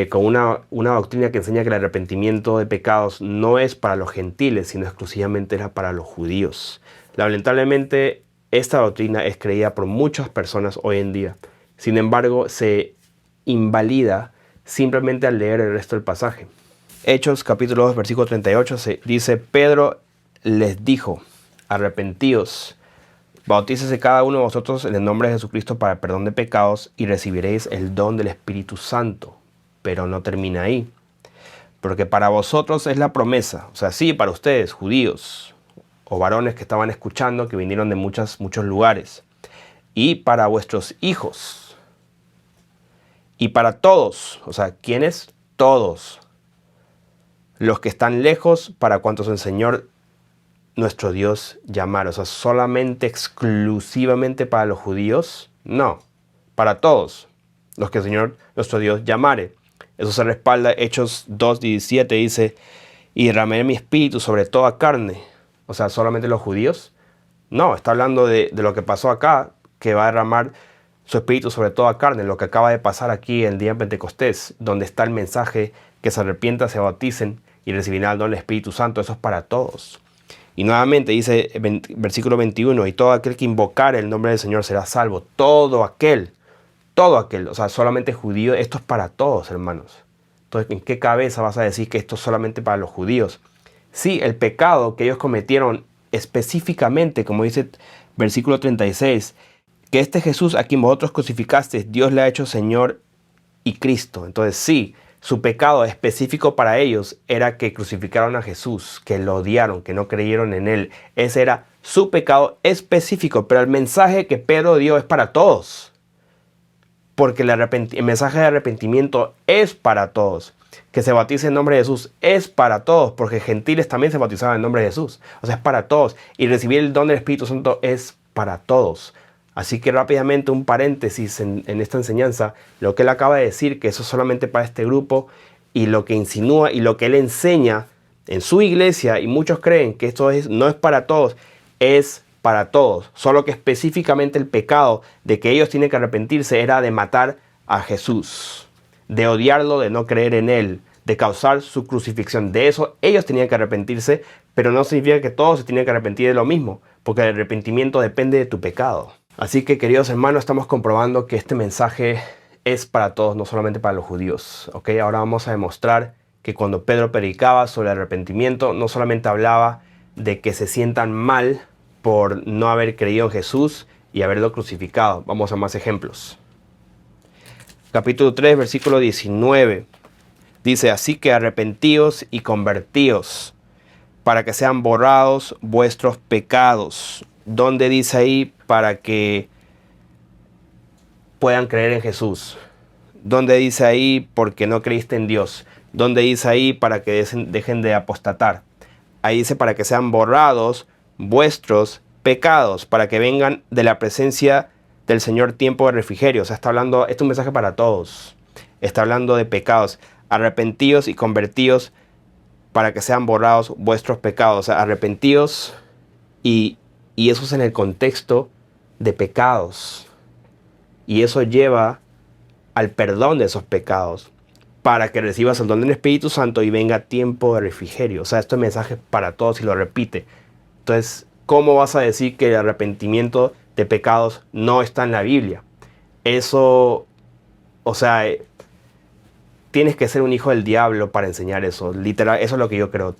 con una doctrina que enseña que el arrepentimiento de pecados no es para los gentiles, sino exclusivamente era para los judíos. Lamentablemente, esta doctrina es creída por muchas personas hoy en día. Sin embargo, se invalida simplemente al leer el resto del pasaje. Hechos capítulo 2, versículo 38 dice, Pedro les dijo, arrepentíos, bautícese cada uno de vosotros en el nombre de Jesucristo para el perdón de pecados y recibiréis el don del Espíritu Santo. Pero no termina ahí, porque para vosotros es la promesa, o sea, sí, para ustedes, judíos o varones que estaban escuchando, que vinieron de muchos lugares, y para vuestros hijos, y para todos, o sea, ¿quiénes? Todos los que están lejos, para cuantos el Señor nuestro Dios llamare. O sea, solamente, exclusivamente para los judíos, no, para todos los que el Señor nuestro Dios llamare. Eso se respalda, Hechos 2:17 dice, y derramaré mi espíritu sobre toda carne. O sea, ¿solamente los judíos? No, está hablando de lo que pasó acá, que va a derramar su espíritu sobre toda carne, lo que acaba de pasar aquí el día de Pentecostés, donde está el mensaje que se arrepientan, se bauticen y recibirán el don del Espíritu Santo. Eso es para todos. Y nuevamente dice, versículo 21, y todo aquel que invocare el nombre del Señor será salvo. Todo aquel, o sea, solamente judío, esto es para todos, hermanos. Entonces, ¿en qué cabeza vas a decir que esto es solamente para los judíos? Sí, el pecado que ellos cometieron específicamente, como dice versículo 36, que este Jesús a quien vosotros crucificasteis, Dios le ha hecho Señor y Cristo. Entonces sí, su pecado específico para ellos era que crucificaron a Jesús, que lo odiaron, que no creyeron en él. Ese era su pecado específico, pero el mensaje que Pedro dio es para todos. Porque el mensaje de arrepentimiento es para todos. Que se bautice en nombre de Jesús es para todos, porque gentiles también se bautizaban en nombre de Jesús. O sea, es para todos. Y recibir el don del Espíritu Santo es para todos. Así que rápidamente un paréntesis en esta enseñanza. Lo que él acaba de decir, que eso es solamente para este grupo, y lo que insinúa y lo que él enseña en su iglesia, y muchos creen que esto no es para todos, es para todos. Solo que específicamente el pecado de que ellos tienen que arrepentirse era de matar a Jesús, de odiarlo, de no creer en él, de causar su crucifixión. De eso ellos tenían que arrepentirse, pero no significa que todos se tienen que arrepentir de lo mismo, porque el arrepentimiento depende de tu pecado. Así que, queridos hermanos, estamos comprobando que este mensaje es para todos, no solamente para los judíos. ¿Ok? Ahora vamos a demostrar que cuando Pedro predicaba sobre el arrepentimiento, no solamente hablaba de que se sientan mal por no haber creído en Jesús y haberlo crucificado. Vamos a más ejemplos. Capítulo 3, versículo 19. Dice, así que arrepentíos y convertíos, para que sean borrados vuestros pecados. ¿Dónde dice ahí para que puedan creer en Jesús? ¿Dónde dice ahí porque no creíste en Dios? ¿Dónde dice ahí para que dejen de apostatar? Ahí dice para que sean borrados vuestros pecados, para que vengan de la presencia del Señor tiempo de refrigerio. O sea, está hablando, este es un mensaje para todos. Está hablando de pecados. Arrepentíos y convertíos para que sean borrados vuestros pecados. O sea, arrepentíos y eso es en el contexto de pecados. Y eso lleva al perdón de esos pecados, para que recibas el don del Espíritu Santo y venga tiempo de refrigerio. O sea, este mensaje es para todos y lo repite. Entonces, ¿cómo vas a decir que el arrepentimiento de pecados no está en la Biblia? Eso, o sea, tienes que ser un hijo del diablo para enseñar eso. Literal, eso es lo que yo creo.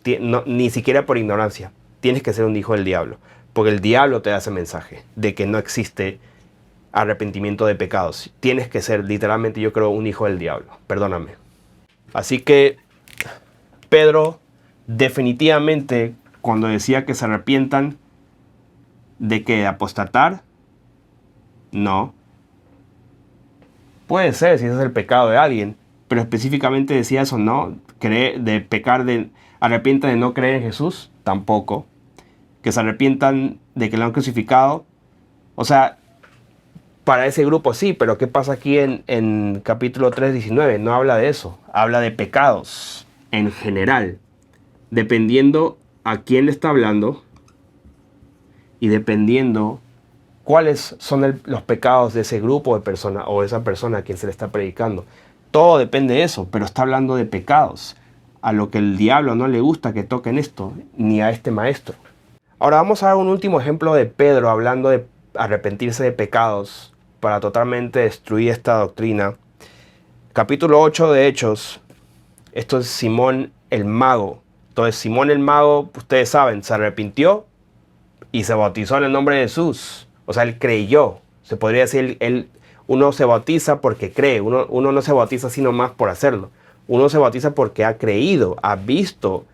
Ni siquiera por ignorancia. Tienes que ser un hijo del diablo. Porque el diablo te da ese mensaje de que no existe arrepentimiento de pecados. Tienes que ser, literalmente, yo creo, un hijo del diablo. Perdóname. Así que Pedro definitivamente, cuando decía que se arrepientan de que apostatar, no. Puede ser si ese es el pecado de alguien, pero específicamente decía eso, no. De pecar, arrepientan de no creer en Jesús, tampoco. Que se arrepientan de que lo han crucificado. O sea, para ese grupo sí, pero ¿qué pasa aquí en capítulo 3, 19? No habla de eso. Habla de pecados en general. Dependiendo a quién le está hablando y dependiendo cuáles son los pecados de ese grupo de personas o de esa persona a quien se le está predicando. Todo depende de eso, pero está hablando de pecados. A lo que el diablo no le gusta que toquen esto, ni a este maestro. Ahora vamos a dar un último ejemplo de Pedro hablando de arrepentirse de pecados para totalmente destruir esta doctrina. Capítulo 8 de Hechos. Esto es Simón el mago. Entonces Simón el mago, ustedes saben, se arrepintió y se bautizó en el nombre de Jesús. O sea, él creyó. Se podría decir, uno se bautiza porque cree. Uno no se bautiza sino más por hacerlo. Uno se bautiza porque ha creído, ha visto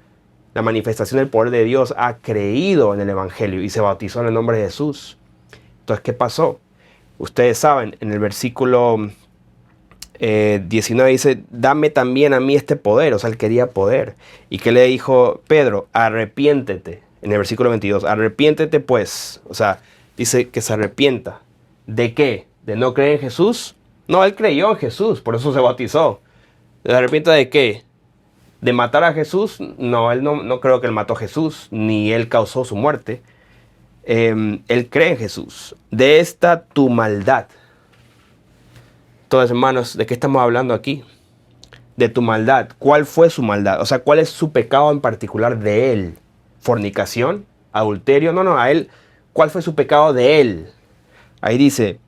la manifestación del poder de Dios, ha creído en el Evangelio y se bautizó en el nombre de Jesús. Entonces, ¿qué pasó? Ustedes saben, en el versículo 19 dice, dame también a mí este poder. O sea, él quería poder. ¿Y qué le dijo Pedro? Arrepiéntete. En el versículo 22, arrepiéntete pues. O sea, dice que se arrepienta. ¿De qué? ¿De no creer en Jesús? No, él creyó en Jesús, por eso se bautizó. ¿Se arrepienta de qué? ¿De matar a Jesús? No, él no creo que él mató a Jesús, ni él causó su muerte. Él cree en Jesús. De esta tu maldad. Entonces, hermanos, ¿de qué estamos hablando aquí? De tu maldad. ¿Cuál fue su maldad? O sea, ¿cuál es su pecado en particular de él? ¿Fornicación? adulterio. No, a él, ¿cuál fue su pecado de él? Ahí dice,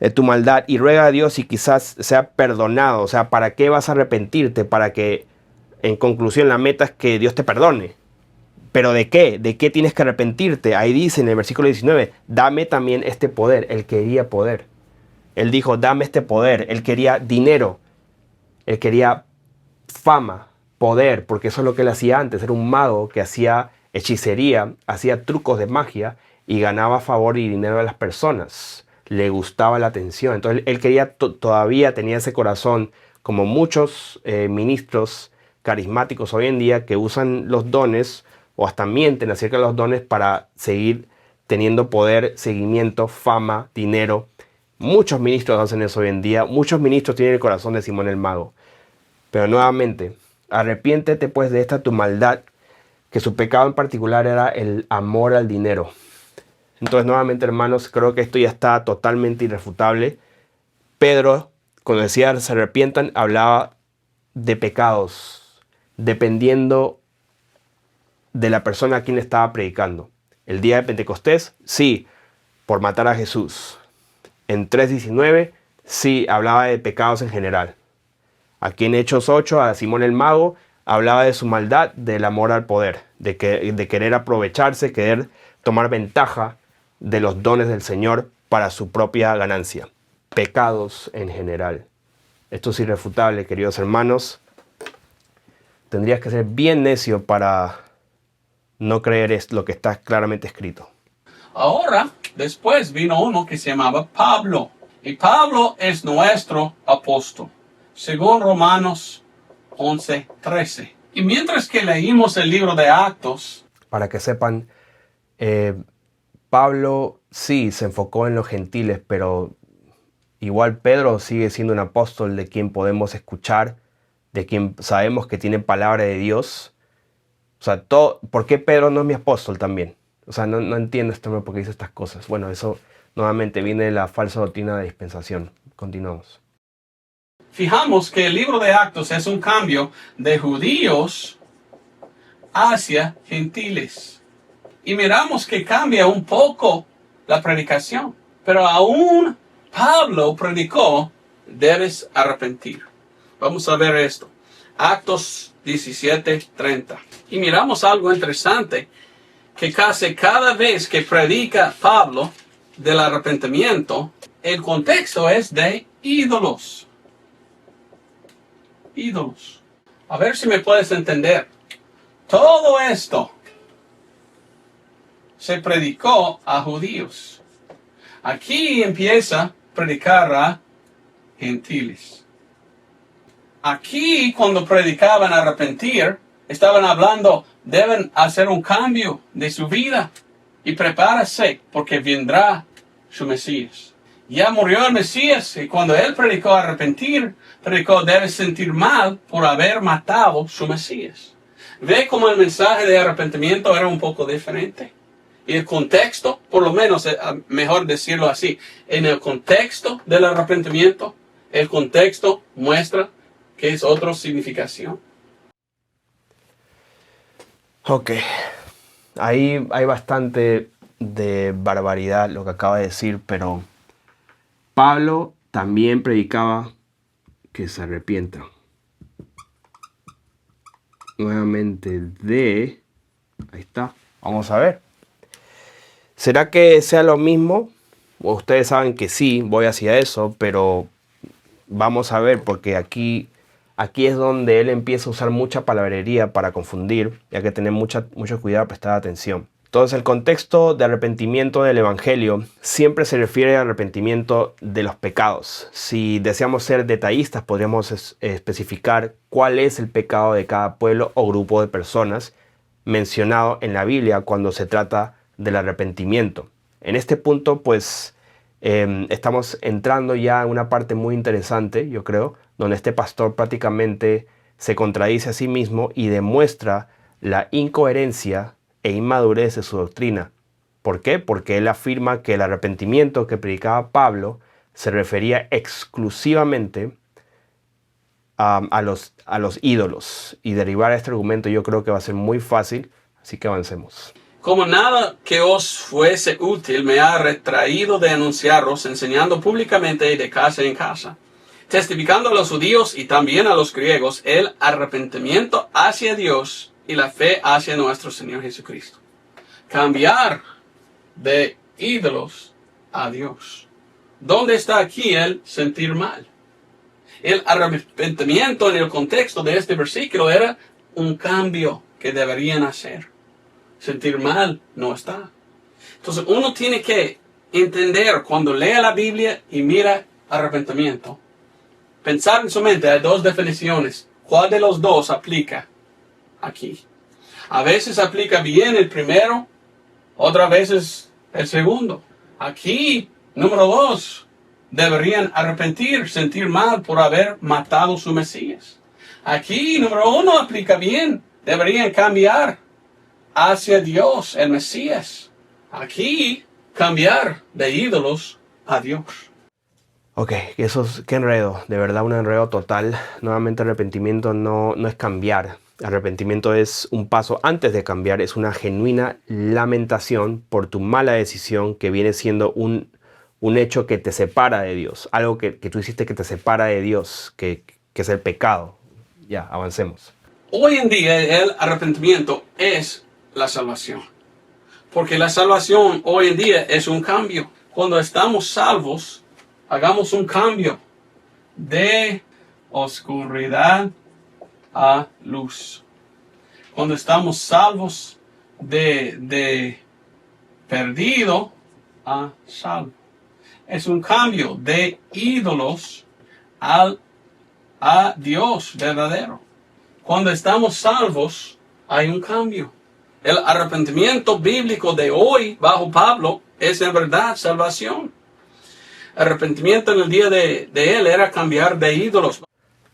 de tu maldad, y ruega a Dios y quizás sea perdonado. O sea, ¿para qué vas a arrepentirte? Para que, en conclusión, la meta es que Dios te perdone. ¿Pero de qué? ¿De qué tienes que arrepentirte? Ahí dice en el versículo 19, dame también este poder. Él quería poder. Él dijo, dame este poder. Él quería dinero. Él quería fama, poder, porque eso es lo que él hacía antes. Era un mago que hacía hechicería, hacía trucos de magia y ganaba favor y dinero de las personas. Le gustaba la atención. Entonces él quería, todavía tenía ese corazón, como muchos ministros carismáticos hoy en día que usan los dones o hasta mienten acerca de los dones para seguir teniendo poder, seguimiento, fama, dinero. Muchos ministros hacen eso hoy en día. Muchos ministros tienen el corazón de Simón el Mago. Pero nuevamente, arrepiéntete pues de esta tu maldad, que su pecado en particular era el amor al dinero. Entonces, nuevamente, hermanos, creo que esto ya está totalmente irrefutable. Pedro, cuando decía se arrepientan, hablaba de pecados, dependiendo de la persona a quien le estaba predicando. El día de Pentecostés, sí, por matar a Jesús. En 3:19, sí, hablaba de pecados en general. Aquí en Hechos 8, a Simón el Mago, hablaba de su maldad, del amor al poder, de querer aprovecharse, querer tomar ventaja de los dones del Señor para su propia ganancia. Pecados en general. Esto es irrefutable, queridos hermanos. Tendrías que ser bien necio para no creer lo que está claramente escrito. Ahora, después vino uno que se llamaba Pablo. Y Pablo es nuestro apóstol, según Romanos 11:13. Y mientras que leímos el libro de Actos, para que sepan, Pablo sí se enfocó en los gentiles, pero igual Pedro sigue siendo un apóstol de quien podemos escuchar, de quien sabemos que tiene palabra de Dios. O sea, ¿por qué Pedro no es mi apóstol también? O sea, no entiendo este hombre por qué dice estas cosas. Bueno, eso nuevamente viene de la falsa doctrina de dispensación. Continuamos. fijamos que el libro de Actos es un cambio de judíos hacia gentiles. Y miramos que cambia un poco la predicación. Pero aún Pablo predicó, debes arrepentir. Vamos a ver esto. Actos 17:30. Y miramos algo interesante, que casi cada vez que predica Pablo del arrepentimiento, el contexto es de ídolos. Ídolos. A ver si me puedes entender. Todo esto se predicó a judíos. Aquí empieza a predicar a gentiles. Aquí, cuando predicaban arrepentir, estaban hablando, deben hacer un cambio de su vida y prepárase porque vendrá su Mesías. Ya murió el Mesías y cuando él predicó arrepentir, predicó debes sentir mal por haber matado su Mesías. Ve cómo el mensaje de arrepentimiento era un poco diferente. Y el contexto, por lo menos, mejor decirlo así, en el contexto del arrepentimiento, el contexto muestra que es otra significación. Ok, ahí hay bastante de barbaridad lo que acaba de decir, pero Pablo también predicaba que se arrepientan. Nuevamente ahí está, vamos a ver. ¿Será que sea lo mismo? Ustedes saben que sí, voy hacia eso, pero vamos a ver, porque aquí es donde él empieza a usar mucha palabrería para confundir, y hay que tener mucho cuidado, prestar atención. Entonces, el contexto de arrepentimiento del Evangelio siempre se refiere al arrepentimiento de los pecados. Si deseamos ser detallistas, podríamos especificar cuál es el pecado de cada pueblo o grupo de personas mencionado en la Biblia cuando se trata del arrepentimiento. En este punto, pues, estamos entrando ya en una parte muy interesante, yo creo, donde este pastor prácticamente se contradice a sí mismo y demuestra la incoherencia e inmadurez de su doctrina. ¿Por qué? Porque él afirma que el arrepentimiento que predicaba Pablo se refería exclusivamente a los ídolos. Y derivar este argumento yo creo que va a ser muy fácil, así que avancemos. Como nada que os fuese útil me ha retraído de anunciaros, enseñando públicamente de casa en casa, testificando a los judíos y también a los griegos el arrepentimiento hacia Dios y la fe hacia nuestro Señor Jesucristo. Cambiar de ídolos a Dios. ¿Dónde está aquí el sentir mal? El arrepentimiento en el contexto de este versículo era un cambio que deberían hacer. Sentir mal no está. Entonces uno tiene que entender cuando lea la Biblia y mira arrepentimiento. Pensar en su mente, hay dos definiciones. ¿Cuál de los dos aplica aquí? A veces aplica bien el primero, otras veces el segundo. Aquí, número 2, deberían arrepentir, sentir mal por haber matado a su Mesías. Aquí, número 1, aplica bien, deberían cambiar hacia Dios, el Mesías. Aquí, cambiar de ídolos a Dios. Ok, qué enredo, de verdad un enredo total. Nuevamente arrepentimiento no es cambiar. Arrepentimiento es un paso antes de cambiar, es una genuina lamentación por tu mala decisión que viene siendo un hecho que te separa de Dios. Algo que tú hiciste que te separa de Dios, que es el pecado. Ya, avancemos. Hoy en día el arrepentimiento es la salvación. Porque la salvación hoy en día es un cambio. Cuando estamos salvos, hagamos un cambio de oscuridad a luz. Cuando estamos salvos de perdido a salvo. Es un cambio de ídolos a Dios verdadero. Cuando estamos salvos, hay un cambio. El arrepentimiento bíblico de hoy, bajo Pablo, es en verdad salvación. Arrepentimiento en el día de él era cambiar de ídolos.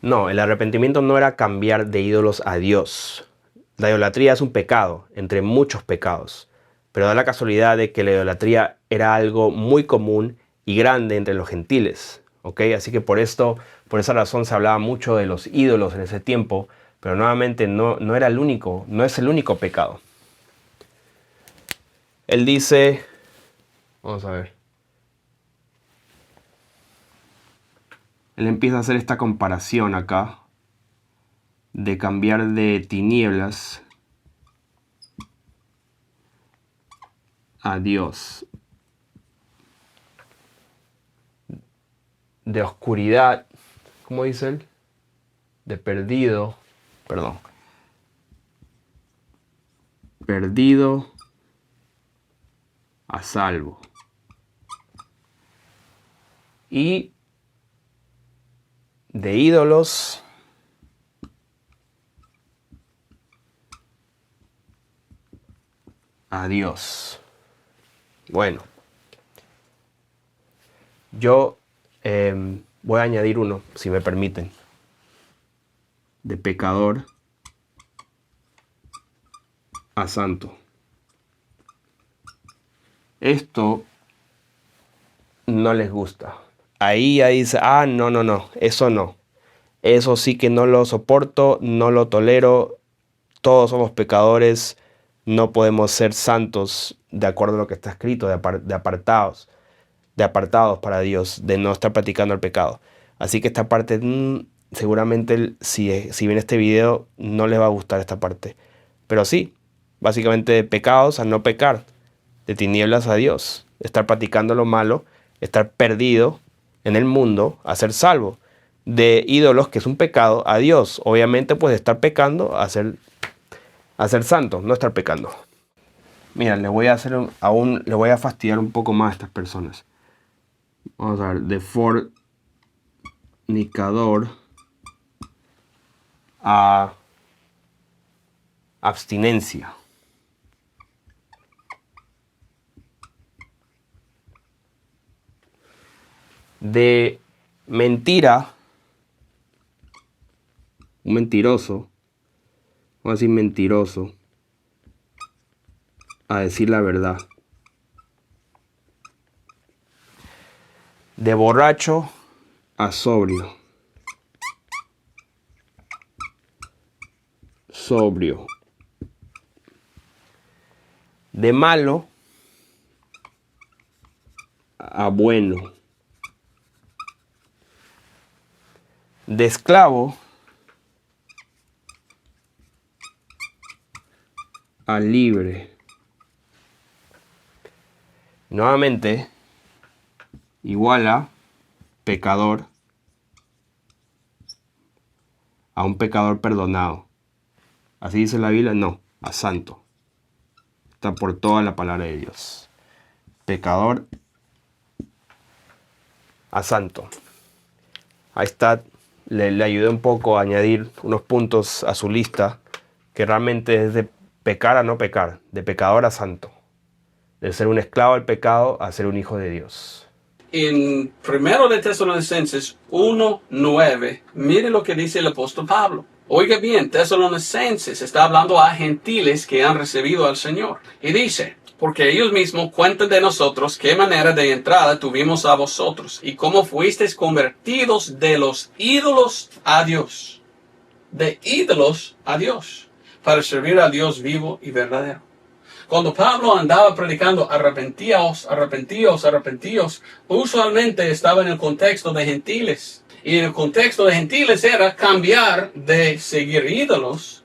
No, el arrepentimiento no era cambiar de ídolos a Dios. La idolatría es un pecado, entre muchos pecados. Pero da la casualidad de que la idolatría era algo muy común y grande entre los gentiles. ¿Ok? Así que por esa razón se hablaba mucho de los ídolos en ese tiempo. Pero nuevamente no era el único, no es el único pecado. Él dice, vamos a ver. Él empieza a hacer esta comparación acá de cambiar de tinieblas a Dios. De oscuridad, ¿cómo dice él? De perdido, perdón. Perdido a salvo. Y de ídolos a Dios. Bueno, yo voy a añadir uno, si me permiten. De pecador a santo. Esto no les gusta. Ahí dice, no, eso no. Eso sí que no lo soporto, no lo tolero. Todos somos pecadores, no podemos ser santos de acuerdo a lo que está escrito, de apartados para Dios, de no estar practicando el pecado. Así que esta parte, seguramente si ven este video, no les va a gustar esta parte. Pero sí, básicamente de pecados a no pecar, de tinieblas a Dios, estar practicando lo malo, estar perdido en el mundo, a ser salvo. De ídolos, que es un pecado, a Dios. Obviamente, pues de estar pecando a ser santo, no estar pecando. Mira, le voy a fastidiar un poco más a estas personas. Vamos a ver, de fornicador a abstinencia. De mentira, un mentiroso, vamos a decir mentiroso, a decir la verdad. De borracho a sobrio. Sobrio. De malo a bueno. De esclavo a libre. Nuevamente, igual a pecador a un pecador perdonado. ¿Así dice la Biblia? No, a santo. Está por toda la palabra de Dios. Pecador a santo. Ahí está. Le ayudé un poco a añadir unos puntos a su lista, que realmente es de pecar a no pecar, de pecador a santo, de ser un esclavo del pecado a ser un hijo de Dios. En 1 de Tesalonicenses 1:9, mire lo que dice el apóstol Pablo. Oiga bien, Tesalonicenses está hablando a gentiles que han recibido al Señor. Y dice, porque ellos mismos cuentan de nosotros qué manera de entrada tuvimos a vosotros y cómo fuisteis convertidos de los ídolos a Dios. De ídolos a Dios, para servir a Dios vivo y verdadero. Cuando Pablo andaba predicando arrepentíos, arrepentíos, arrepentíos, usualmente estaba en el contexto de gentiles. Y en el contexto de gentiles era cambiar de seguir ídolos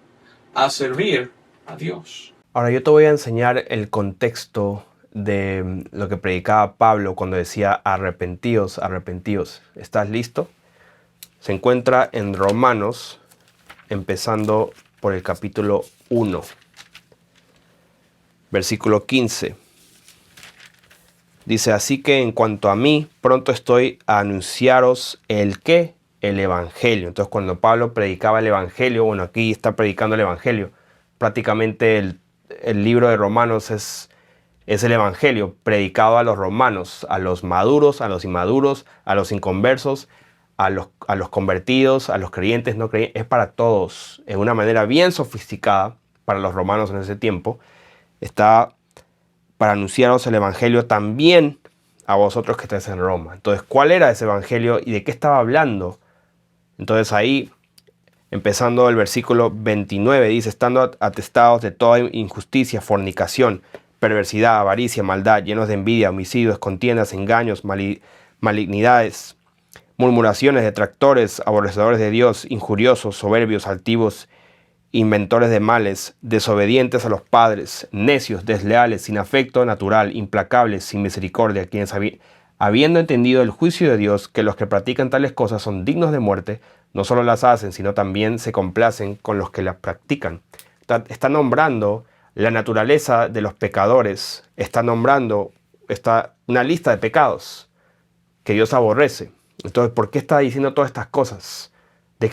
a servir a Dios. Ahora yo te voy a enseñar el contexto de lo que predicaba Pablo cuando decía arrepentíos, arrepentíos. ¿Estás listo? Se encuentra en Romanos, empezando por el capítulo 1, versículo 15. Dice, así que en cuanto a mí, pronto estoy a anunciaros el ¿qué? El Evangelio. Entonces cuando Pablo predicaba el Evangelio, bueno, aquí está predicando el Evangelio. Prácticamente el libro de Romanos es el Evangelio predicado a los romanos, a los maduros, a los inmaduros, a los inconversos, a los convertidos, a los creyentes, no creyentes. Es para todos, en una manera bien sofisticada para los romanos en ese tiempo. Está para anunciaros el Evangelio también a vosotros que estáis en Roma. Entonces, ¿cuál era ese Evangelio y de qué estaba hablando? Entonces ahí, empezando el versículo 29, dice, estando atestados de toda injusticia, fornicación, perversidad, avaricia, maldad, llenos de envidia, homicidios, contiendas, engaños, malignidades, murmuraciones, detractores, aborrecedores de Dios, injuriosos, soberbios, altivos, inventores de males, desobedientes a los padres, necios, desleales, sin afecto natural, implacables, sin misericordia, quienes habiendo entendido el juicio de Dios, que los que practican tales cosas son dignos de muerte, no solo las hacen, sino también se complacen con los que las practican. Está nombrando la naturaleza de los pecadores, está nombrando una lista de pecados que Dios aborrece. Entonces, ¿por qué está diciendo todas estas cosas?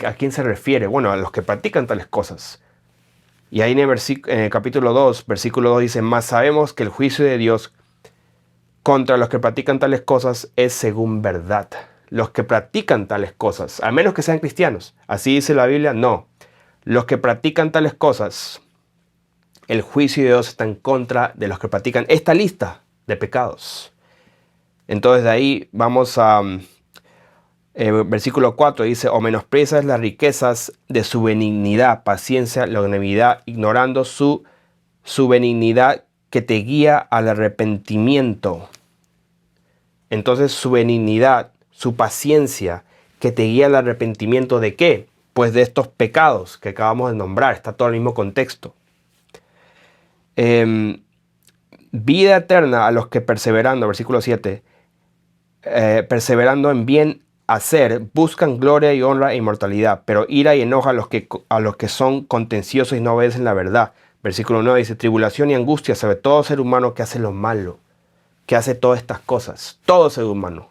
¿A quién se refiere? Bueno, a los que practican tales cosas. Y ahí en el capítulo 2, versículo 2 dice, mas sabemos que el juicio de Dios contra los que practican tales cosas es según verdad. Los que practican tales cosas, a menos que sean cristianos. Así dice la Biblia, no. Los que practican tales cosas, el juicio de Dios está en contra de los que practican esta lista de pecados. Entonces de ahí vamos a... versículo 4 dice, o menosprecias las riquezas de su benignidad, paciencia, longanimidad, ignorando su benignidad que te guía al arrepentimiento. Entonces su benignidad, su paciencia que te guía al arrepentimiento ¿de qué? Pues de estos pecados que acabamos de nombrar, está todo el mismo contexto. Vida eterna a los que perseverando, versículo 7, perseverando en bien hacer, buscan gloria y honra e inmortalidad, pero ira y enoja a los que son contenciosos y no obedecen la verdad. Versículo 9 dice, tribulación y angustia sobre todo ser humano que hace lo malo, que hace todas estas cosas, todo ser humano.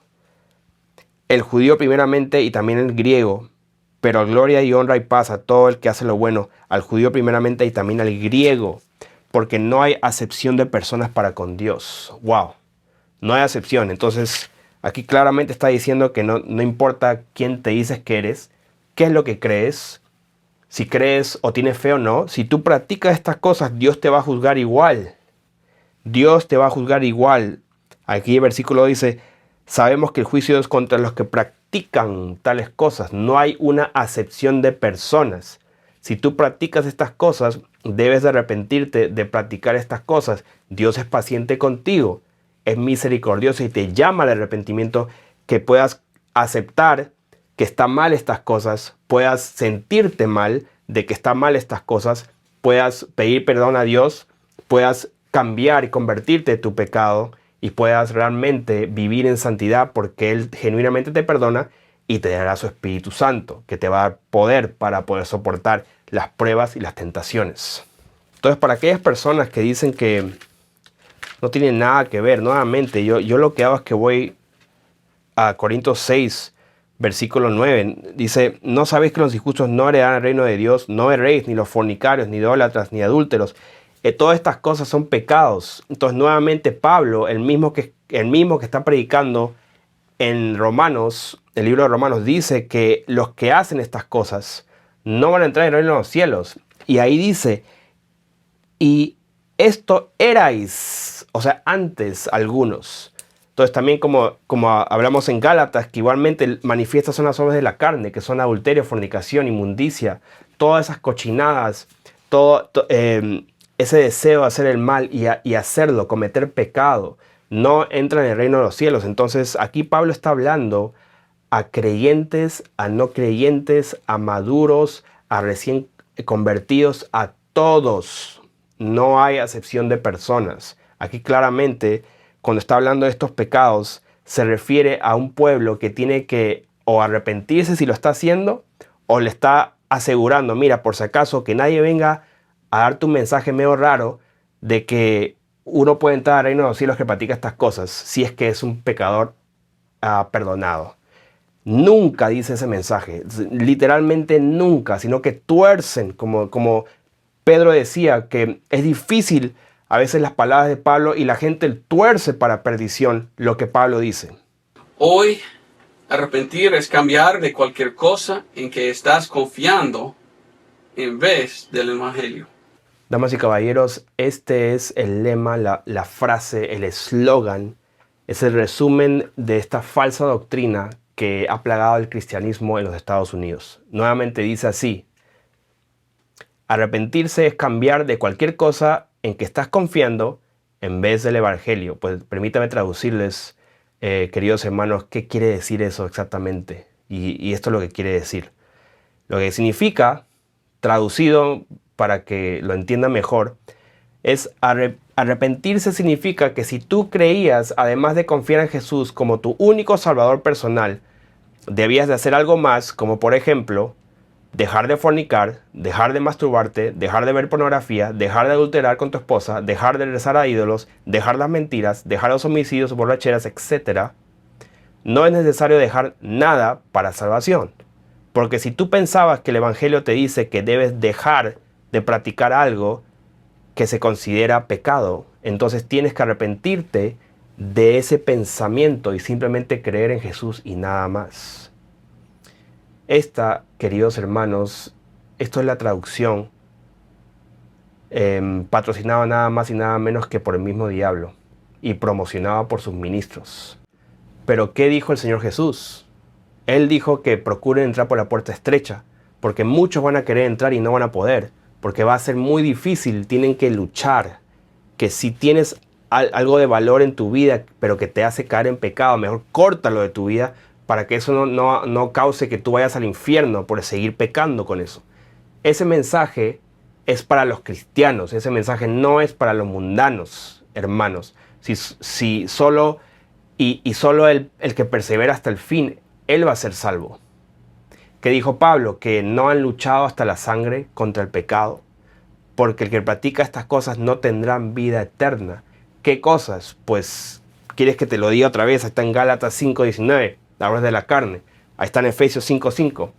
El judío primeramente y también el griego, pero gloria y honra y paz a todo el que hace lo bueno, al judío primeramente y también al griego, porque no hay acepción de personas para con Dios. ¡Wow! No hay acepción. Entonces, aquí claramente está diciendo que no importa quién te dices que eres, qué es lo que crees, si crees o tienes fe o no, si tú practicas estas cosas, Dios te va a juzgar igual. Dios te va a juzgar igual. Aquí el versículo dice, sabemos que el juicio es contra los que practican tales cosas. No hay una acepción de personas, Si tú practicas estas cosas, debes de arrepentirte de practicar estas cosas. Dios es paciente contigo, es misericordioso y te llama al arrepentimiento, que puedas aceptar que está mal estas cosas, puedas sentirte mal de que está mal estas cosas, puedas pedir perdón a Dios, puedas cambiar y convertirte de tu pecado y puedas realmente vivir en santidad, porque Él genuinamente te perdona y te dará su Espíritu Santo, que te va a dar poder para poder soportar las pruebas y las tentaciones. Entonces, para aquellas personas que dicen que no tienen nada que ver, nuevamente, yo lo que hago es que voy a Corintios 6, versículo 9. Dice: ¿no sabéis que los injustos no heredarán el reino de Dios? No erréis, ni los fornicarios, ni idólatras, ni adúlteros. Todas estas cosas son pecados. Entonces, nuevamente, Pablo, el mismo que está predicando en Romanos, el libro de Romanos, dice que los que hacen estas cosas no van a entrar en el reino de los cielos. Y ahí dice: y esto erais, o sea, antes algunos. Entonces también como hablamos en Gálatas, que igualmente manifiestas son las obras de la carne, que son adulterio, fornicación, inmundicia, todas esas cochinadas, todo ese deseo de hacer el mal y hacerlo, cometer pecado, no entra en el reino de los cielos. Entonces aquí Pablo está hablando a creyentes, a no creyentes, a maduros, a recién convertidos, a todos. No hay acepción de personas. Aquí claramente, cuando está hablando de estos pecados, se refiere a un pueblo que tiene que o arrepentirse si lo está haciendo, o le está asegurando: mira, por si acaso, que nadie venga a darte un mensaje medio raro de que uno puede entrar al reino de los cielos que practica estas cosas, si es que es un pecador perdonado. Nunca dice ese mensaje, literalmente nunca, sino que tuercen, como Pedro decía, que es difícil a veces las palabras de Pablo y la gente tuerce para perdición lo que Pablo dice. Hoy, arrepentir es cambiar de cualquier cosa en que estás confiando en vez del Evangelio. Damas y caballeros, este es el lema, la frase, el eslogan, es el resumen de esta falsa doctrina que ha plagado el cristianismo en los Estados Unidos. Nuevamente dice así: arrepentirse es cambiar de cualquier cosa en que estás confiando en vez del Evangelio. Pues permítame traducirles, queridos hermanos, qué quiere decir eso exactamente. Y esto es lo que quiere decir. Lo que significa, traducido para que lo entiendan mejor, es arrepentirse significa que si tú creías, además de confiar en Jesús como tu único salvador personal, debías de hacer algo más, como por ejemplo, dejar de fornicar, dejar de masturbarte, dejar de ver pornografía, dejar de adulterar con tu esposa, dejar de rezar a ídolos, dejar las mentiras, dejar los homicidios, borracheras, etc. No es necesario dejar nada para salvación. Porque si tú pensabas que el Evangelio te dice que debes dejar de practicar algo que se considera pecado, entonces tienes que arrepentirte de ese pensamiento y simplemente creer en Jesús y nada más. Esta, queridos hermanos, esto es la traducción patrocinada nada más y nada menos que por el mismo diablo y promocionada por sus ministros. Pero ¿qué dijo el Señor Jesús? Él dijo que procuren entrar por la puerta estrecha, porque muchos van a querer entrar y no van a poder, porque va a ser muy difícil, tienen que luchar. Que si tienes algo de valor en tu vida, pero que te hace caer en pecado, mejor córtalo de tu vida, para que eso no cause que tú vayas al infierno por seguir pecando con eso. Ese mensaje es para los cristianos, ese mensaje no es para los mundanos, hermanos. Si solo el que persevera hasta el fin, él va a ser salvo. Que dijo Pablo que no han luchado hasta la sangre contra el pecado, porque el que practica estas cosas no tendrán vida eterna. ¿Qué cosas? Pues, ¿quieres que te lo diga otra vez? Ahí está en Gálatas 5:19, la obra de la carne. Ahí está en Efesios 5:5.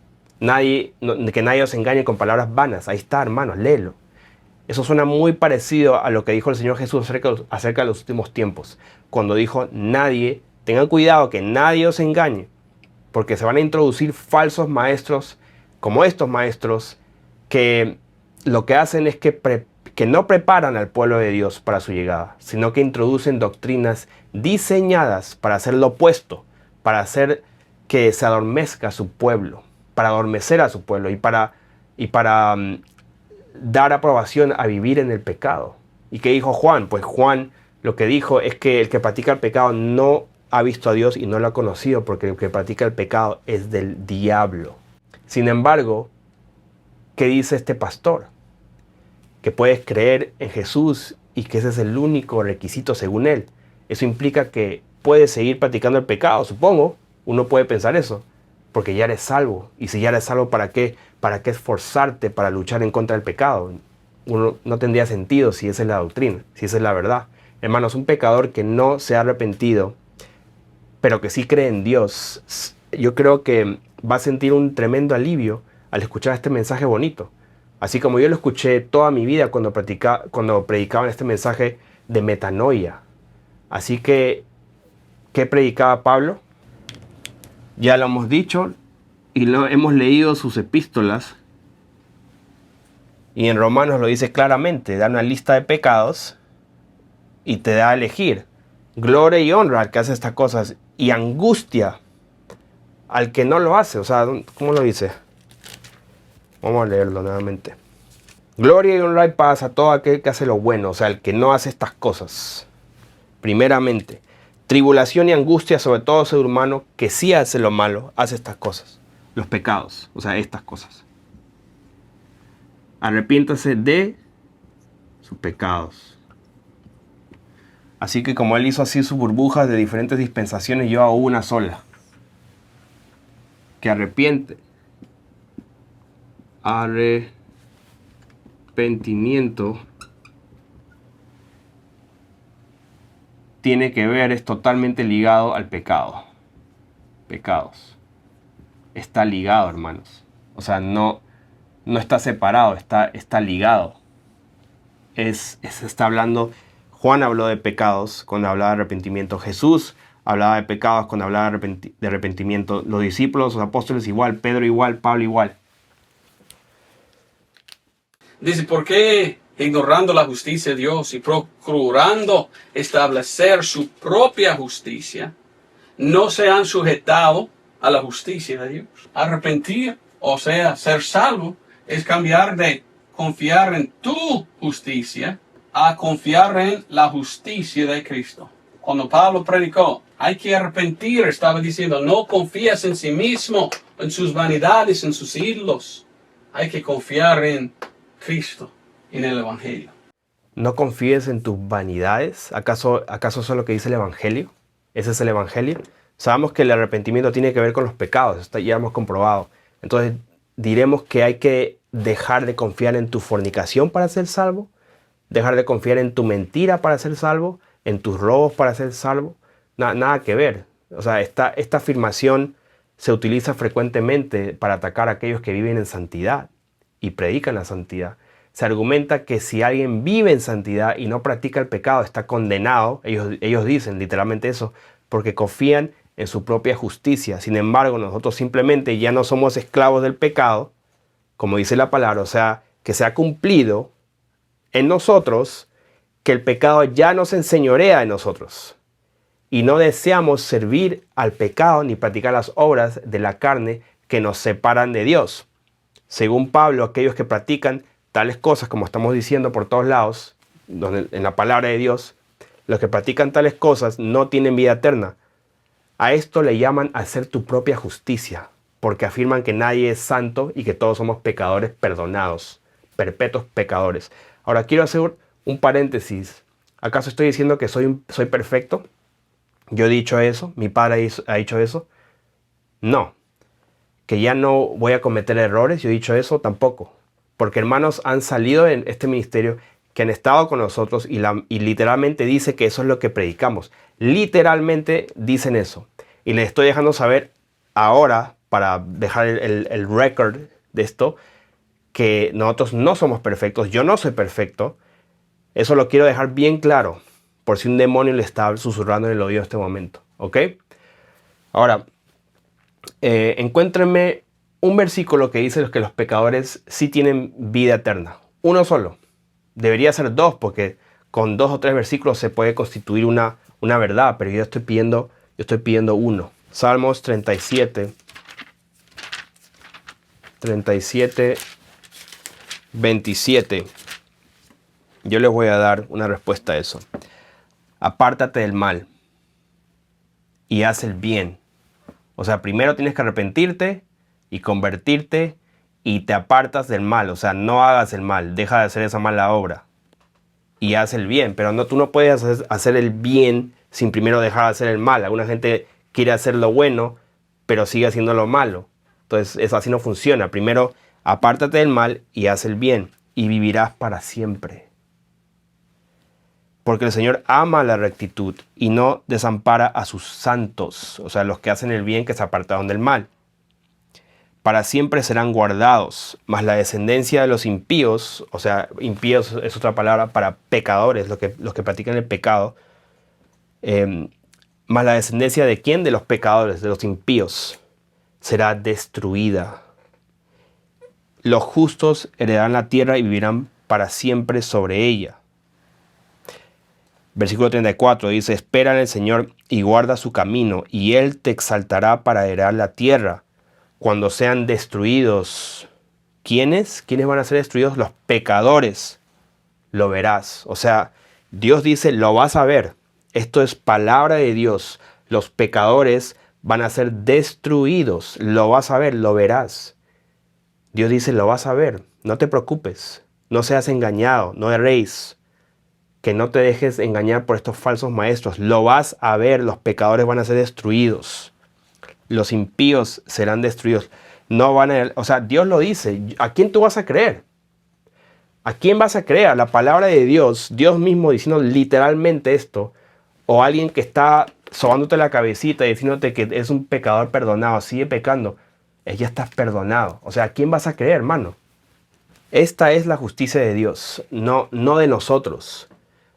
Que nadie os engañe con palabras vanas. Ahí está, hermanos, léelo. Eso suena muy parecido a lo que dijo el Señor Jesús acerca de los últimos tiempos, cuando dijo: tengan cuidado que nadie os engañe, porque se van a introducir falsos maestros, como estos maestros, que lo que hacen es que no preparan al pueblo de Dios para su llegada, sino que introducen doctrinas diseñadas para hacer lo opuesto, para hacer que se adormezca su pueblo, para adormecer a su pueblo y para y para dar aprobación a vivir en el pecado. ¿Y qué dijo Juan? Pues Juan lo que dijo es que el que practica el pecado no ha visto a Dios y no lo ha conocido, porque el que practica el pecado es del diablo. Sin embargo, ¿qué dice este pastor? Que puedes creer en Jesús y que ese es el único requisito según él. Eso implica que puedes seguir practicando el pecado, supongo. Uno puede pensar eso, porque ya eres salvo. Y si ya eres salvo, ¿para qué? ¿Para qué esforzarte para luchar en contra del pecado? Uno no tendría sentido si esa es la doctrina, si esa es la verdad. Hermanos, un pecador que no se ha arrepentido, pero que sí cree en Dios, yo creo que va a sentir un tremendo alivio al escuchar este mensaje bonito. Así como yo lo escuché toda mi vida cuando predicaban este mensaje de metanoia. Así que, ¿qué predicaba Pablo? Ya lo hemos dicho y hemos leído sus epístolas. Y en Romanos lo dice claramente, da una lista de pecados y te da a elegir gloria y honra al que hace estas cosas y angustia al que no lo hace. O sea, ¿cómo lo dice? Vamos a leerlo nuevamente. Gloria y honra y paz a todo aquel que hace lo bueno, o sea, el que no hace estas cosas. Primeramente, tribulación y angustia sobre todo ser humano que sí hace lo malo, hace estas cosas, los pecados, o sea, estas cosas. Arrepiéntase de sus pecados. Así que como él hizo así sus burbujas de diferentes dispensaciones, yo hago una sola. Que arrepentimiento tiene que ver, es totalmente ligado al pecado. Pecados. Está ligado, hermanos. O sea, no está separado, está ligado. Está hablando, Juan habló de pecados cuando hablaba de arrepentimiento. Jesús hablaba de pecados cuando hablaba de arrepentimiento. Los discípulos, los apóstoles igual, Pedro igual, Pablo igual. Dice, ¿por qué ignorando la justicia de Dios y procurando establecer su propia justicia, no se han sujetado a la justicia de Dios? Arrepentir, o sea, ser salvo, es cambiar de confiar en tu justicia a confiar en la justicia de Cristo. Cuando Pablo predicó, hay que arrepentir, estaba diciendo, no confías en sí mismo, en sus vanidades, en sus ídolos. Hay que confiar en Cristo, en el Evangelio. ¿No confíes en tus vanidades? ¿Acaso eso es lo que dice el Evangelio? ¿Ese es el Evangelio? Sabemos que el arrepentimiento tiene que ver con los pecados, esto ya hemos comprobado. Entonces, diremos que hay que dejar de confiar en tu fornicación para ser salvo, dejar de confiar en tu mentira para ser salvo, en tus robos para ser salvo. Nada que ver. O sea, esta afirmación se utiliza frecuentemente para atacar a aquellos que viven en santidad y predican la santidad. Se argumenta que si alguien vive en santidad y no practica el pecado, está condenado. Ellos dicen literalmente eso, porque confían en su propia justicia. Sin embargo, nosotros simplemente ya no somos esclavos del pecado, como dice la palabra, o sea, que se ha cumplido en nosotros, que el pecado ya nos enseñorea en nosotros. Y no deseamos servir al pecado ni practicar las obras de la carne que nos separan de Dios. Según Pablo, aquellos que practican tales cosas, como estamos diciendo por todos lados, en la palabra de Dios, los que practican tales cosas no tienen vida eterna. A esto le llaman hacer tu propia justicia, porque afirman que nadie es santo y que todos somos pecadores perdonados, perpetuos pecadores. Ahora quiero hacer un paréntesis. ¿Acaso estoy diciendo que soy perfecto? Yo he dicho eso, mi padre ha dicho eso. No. Que ya no voy a cometer errores, yo he dicho eso tampoco. Porque hermanos han salido en este ministerio que han estado con nosotros y literalmente dice que eso es lo que predicamos. Literalmente dicen eso. Y les estoy dejando saber ahora, para dejar el record de esto, que nosotros no somos perfectos. Yo no soy perfecto. Eso lo quiero dejar bien claro, por si un demonio le está susurrando en el oído en este momento. ¿Ok? Ahora, encuéntrenme un versículo que dice que los pecadores sí tienen vida eterna. Uno solo. Debería ser dos, porque con 2 o 3 versículos se puede constituir una verdad, pero yo estoy pidiendo uno. Salmos 37, 27. Yo les voy a dar una respuesta a eso. Apártate del mal y haz el bien. O sea, primero tienes que arrepentirte y convertirte y te apartas del mal. O sea, no hagas el mal, deja de hacer esa mala obra y haz el bien. Pero no, tú no puedes hacer el bien sin primero dejar de hacer el mal. Alguna gente quiere hacer lo bueno, pero sigue haciendo lo malo. Entonces, eso así no funciona. Primero, apártate del mal y haz el bien y vivirás para siempre. Porque el Señor ama la rectitud y no desampara a sus santos, o sea, los que hacen el bien que se apartaron del mal. Para siempre serán guardados, mas la descendencia de los impíos, o sea, impíos es otra palabra para pecadores, los que practican el pecado, mas la descendencia de ¿quién? De los pecadores, de los impíos, será destruida. Los justos heredarán la tierra y vivirán para siempre sobre ella. Versículo 34 dice, espera en el Señor y guarda su camino, y Él te exaltará para heredar la tierra. Cuando sean destruidos, ¿quiénes? ¿Quiénes van a ser destruidos? Los pecadores. Lo verás. O sea, Dios dice, lo vas a ver. Esto es palabra de Dios. Los pecadores van a ser destruidos. Lo vas a ver, lo verás. Dios dice, lo vas a ver. No te preocupes. No seas engañado, no erréis. Que no te dejes engañar por estos falsos maestros. Lo vas a ver, los pecadores van a ser destruidos. Los impíos serán destruidos. No van a, o sea, Dios lo dice. ¿A quién tú vas a creer? ¿A quién vas a creer? La palabra de Dios, Dios mismo diciendo literalmente esto, o alguien que está sobándote la cabecita y diciéndote que es un pecador perdonado, sigue pecando, ya estás perdonado. O sea, ¿a quién vas a creer, hermano? Esta es la justicia de Dios, no de nosotros,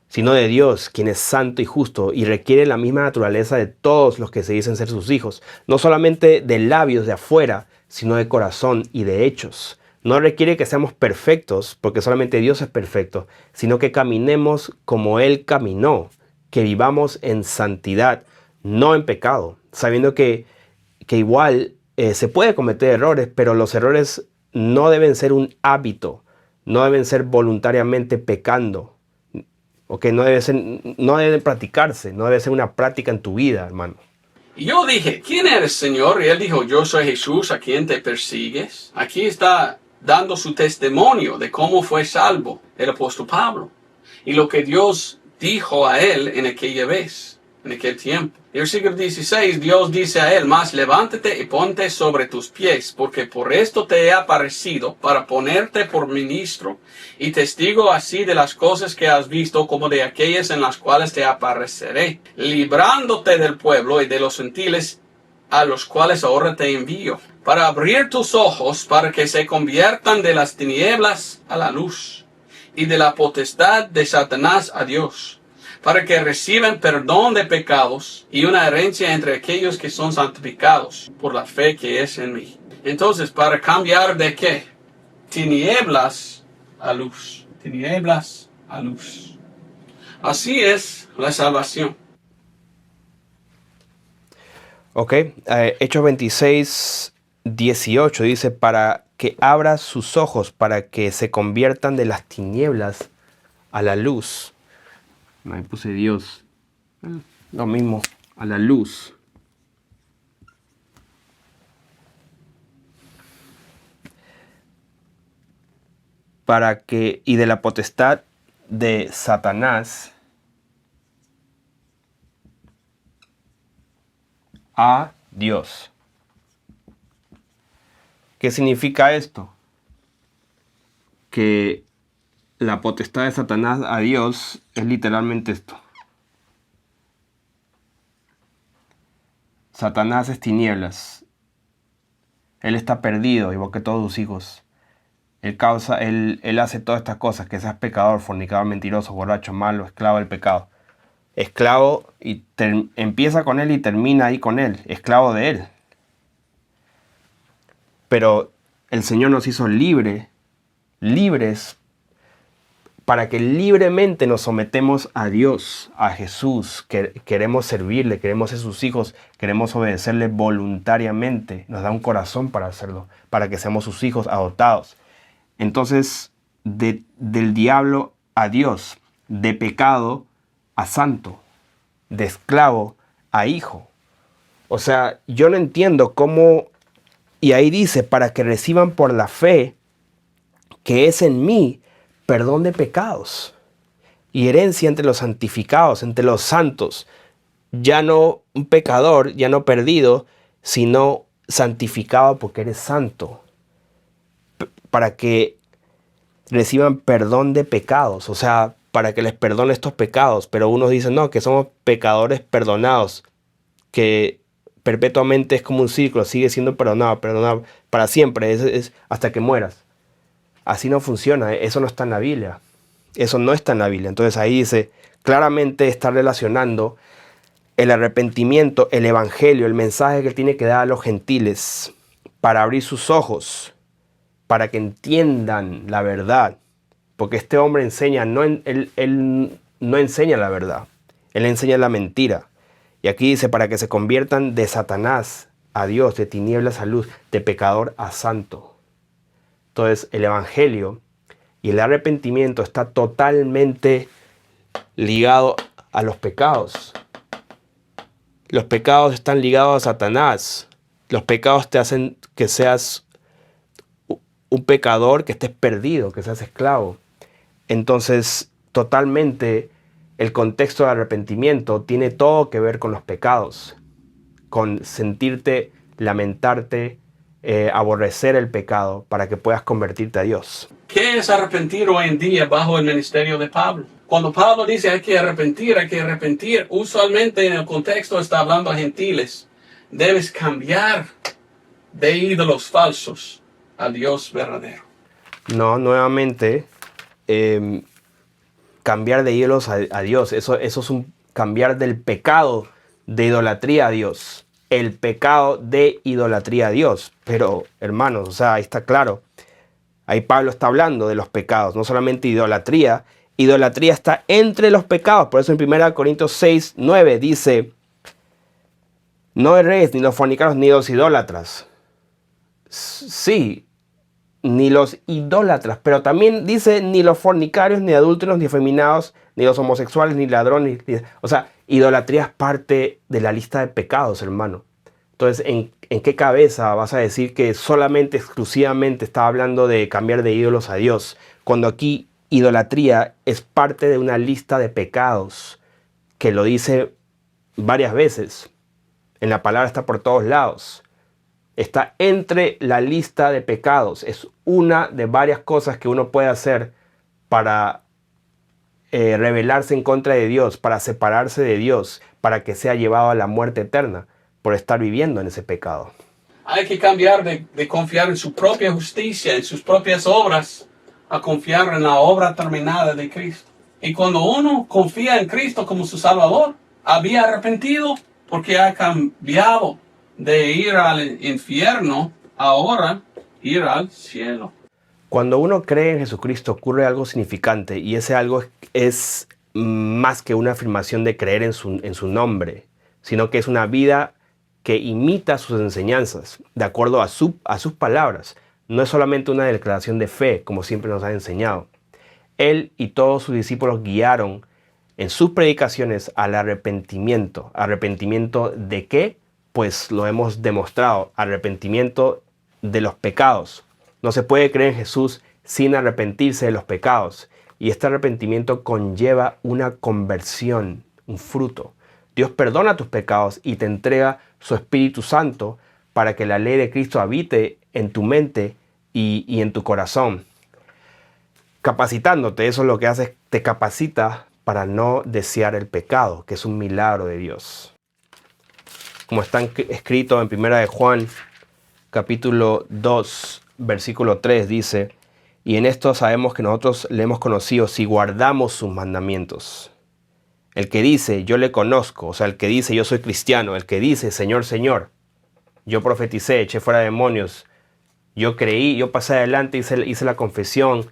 sino de Dios, quien es santo y justo y requiere la misma naturaleza de todos los que se dicen ser sus hijos, no solamente de labios de afuera, sino de corazón y de hechos. No requiere que seamos perfectos, porque solamente Dios es perfecto, sino que caminemos como Él caminó, que vivamos en santidad, no en pecado, sabiendo que igual se puede cometer errores, pero los errores no deben ser un hábito, no deben ser voluntariamente pecando. Okay, no debe practicarse, no debe ser una práctica en tu vida, hermano. Y yo dije, ¿quién eres, Señor? Y él dijo, yo soy Jesús, a quien te persigues. Aquí está dando su testimonio de cómo fue salvo el apóstol Pablo. Y lo que Dios dijo a él en aquella vez, en aquel tiempo. Y el versículo 16, Dios dice a él, mas levántate y ponte sobre tus pies, porque por esto te he aparecido, para ponerte por ministro y testigo así de las cosas que has visto, como de aquellas en las cuales te apareceré, librándote del pueblo y de los gentiles, a los cuales ahora te envío, para abrir tus ojos, para que se conviertan de las tinieblas a la luz, y de la potestad de Satanás a Dios, para que reciban perdón de pecados y una herencia entre aquellos que son santificados por la fe que es en mí. Entonces, ¿para cambiar de qué? Tinieblas a luz. Tinieblas a luz. Así es la salvación. Ok, Hechos 26, 18 dice, para que abra sus ojos, para que se conviertan de las tinieblas a la luz. Ahí puse Dios. Lo mismo, a la luz. Para que, y de la potestad de Satanás a Dios. ¿Qué significa esto? Que la potestad de Satanás a Dios es literalmente esto. Satanás es tinieblas. Él está perdido, igual que todos sus hijos. Él hace todas estas cosas, que seas pecador, fornicador, mentiroso, borracho, malo, esclavo del pecado. Esclavo y empieza con él y termina ahí con él, esclavo de él. Pero el Señor nos hizo libres para que libremente nos sometemos a Dios, a Jesús, que queremos servirle, queremos ser sus hijos, queremos obedecerle voluntariamente. Nos da un corazón para hacerlo, para que seamos sus hijos adoptados. Entonces, del diablo a Dios, de pecado a santo, de esclavo a hijo. O sea, yo no entiendo cómo, y ahí dice, para que reciban por la fe que es en mí perdón de pecados y herencia entre los santificados, entre los santos. Ya no un pecador, ya no perdido, sino santificado porque eres santo. Para que reciban perdón de pecados, o sea, para que les perdone estos pecados. Pero unos dicen, no, que somos pecadores perdonados, que perpetuamente es como un círculo, sigue siendo perdonado, perdonado para siempre, es hasta que mueras. Así no funciona, eso no está en la Biblia. Eso no está en la Biblia. Entonces ahí dice, claramente está relacionando el arrepentimiento, el evangelio, el mensaje que tiene que dar a los gentiles para abrir sus ojos, para que entiendan la verdad. Porque este hombre enseña, él no enseña la verdad, él enseña la mentira. Y aquí dice, para que se conviertan de Satanás a Dios, de tinieblas a luz, de pecador a santo. Entonces el evangelio y el arrepentimiento está totalmente ligado a los pecados. Los pecados están ligados a Satanás. Los pecados te hacen que seas un pecador, que estés perdido, que seas esclavo. Entonces, totalmente el contexto de arrepentimiento tiene todo que ver con los pecados, con sentirte, lamentarte, aborrecer el pecado para que puedas convertirte a Dios. ¿Qué es arrepentir hoy en día bajo el ministerio de Pablo? Cuando Pablo dice hay que arrepentir, usualmente en el contexto está hablando a gentiles. Debes cambiar de ídolos falsos a Dios verdadero. No, nuevamente, cambiar de ídolos a Dios, eso es un cambiar del pecado de idolatría a Dios. El pecado de idolatría a Dios. Pero, hermanos, o sea, ahí está claro. Ahí Pablo está hablando de los pecados, no solamente idolatría. Idolatría está entre los pecados. Por eso en 1 Corintios 6, 9 dice, no erréis ni los fornicarios ni los idólatras. Sí, ni los idólatras, pero también dice ni los fornicarios, ni adúlteros, ni efeminados, ni los homosexuales, ni ladrones. O sea, idolatría es parte de la lista de pecados, hermano. Entonces, ¿en qué cabeza vas a decir que solamente, exclusivamente está hablando de cambiar de ídolos a Dios? Cuando aquí idolatría es parte de una lista de pecados que lo dice varias veces. En la palabra está por todos lados. Está entre la lista de pecados. Es una de varias cosas que uno puede hacer para rebelarse en contra de Dios, para separarse de Dios, para que sea llevado a la muerte eterna por estar viviendo en ese pecado. Hay que cambiar de confiar en su propia justicia, en sus propias obras, a confiar en la obra terminada de Cristo. Y cuando uno confía en Cristo como su Salvador, había arrepentido porque ha cambiado de ir al infierno, ahora ir al cielo. Cuando uno cree en Jesucristo ocurre algo significante y ese algo es más que una afirmación de creer en su nombre, sino que es una vida que imita sus enseñanzas de acuerdo a sus palabras. No es solamente una declaración de fe, como siempre nos ha enseñado. Él y todos sus discípulos guiaron en sus predicaciones al arrepentimiento. ¿Arrepentimiento de qué? Pues lo hemos demostrado. Arrepentimiento de los pecados. No se puede creer en Jesús sin arrepentirse de los pecados. Y este arrepentimiento conlleva una conversión, un fruto. Dios perdona tus pecados y te entrega su Espíritu Santo para que la ley de Cristo habite en tu mente y en tu corazón. Capacitándote, eso es lo que hace, te capacita para no desear el pecado, que es un milagro de Dios. Como está escrito en 1 de Juan, capítulo 2, versículo 3, dice, y en esto sabemos que nosotros le hemos conocido si guardamos sus mandamientos. El que dice, yo le conozco, o sea, el que dice, yo soy cristiano, el que dice, Señor, Señor, yo profeticé, eché fuera demonios, yo creí, yo pasé adelante, hice la confesión,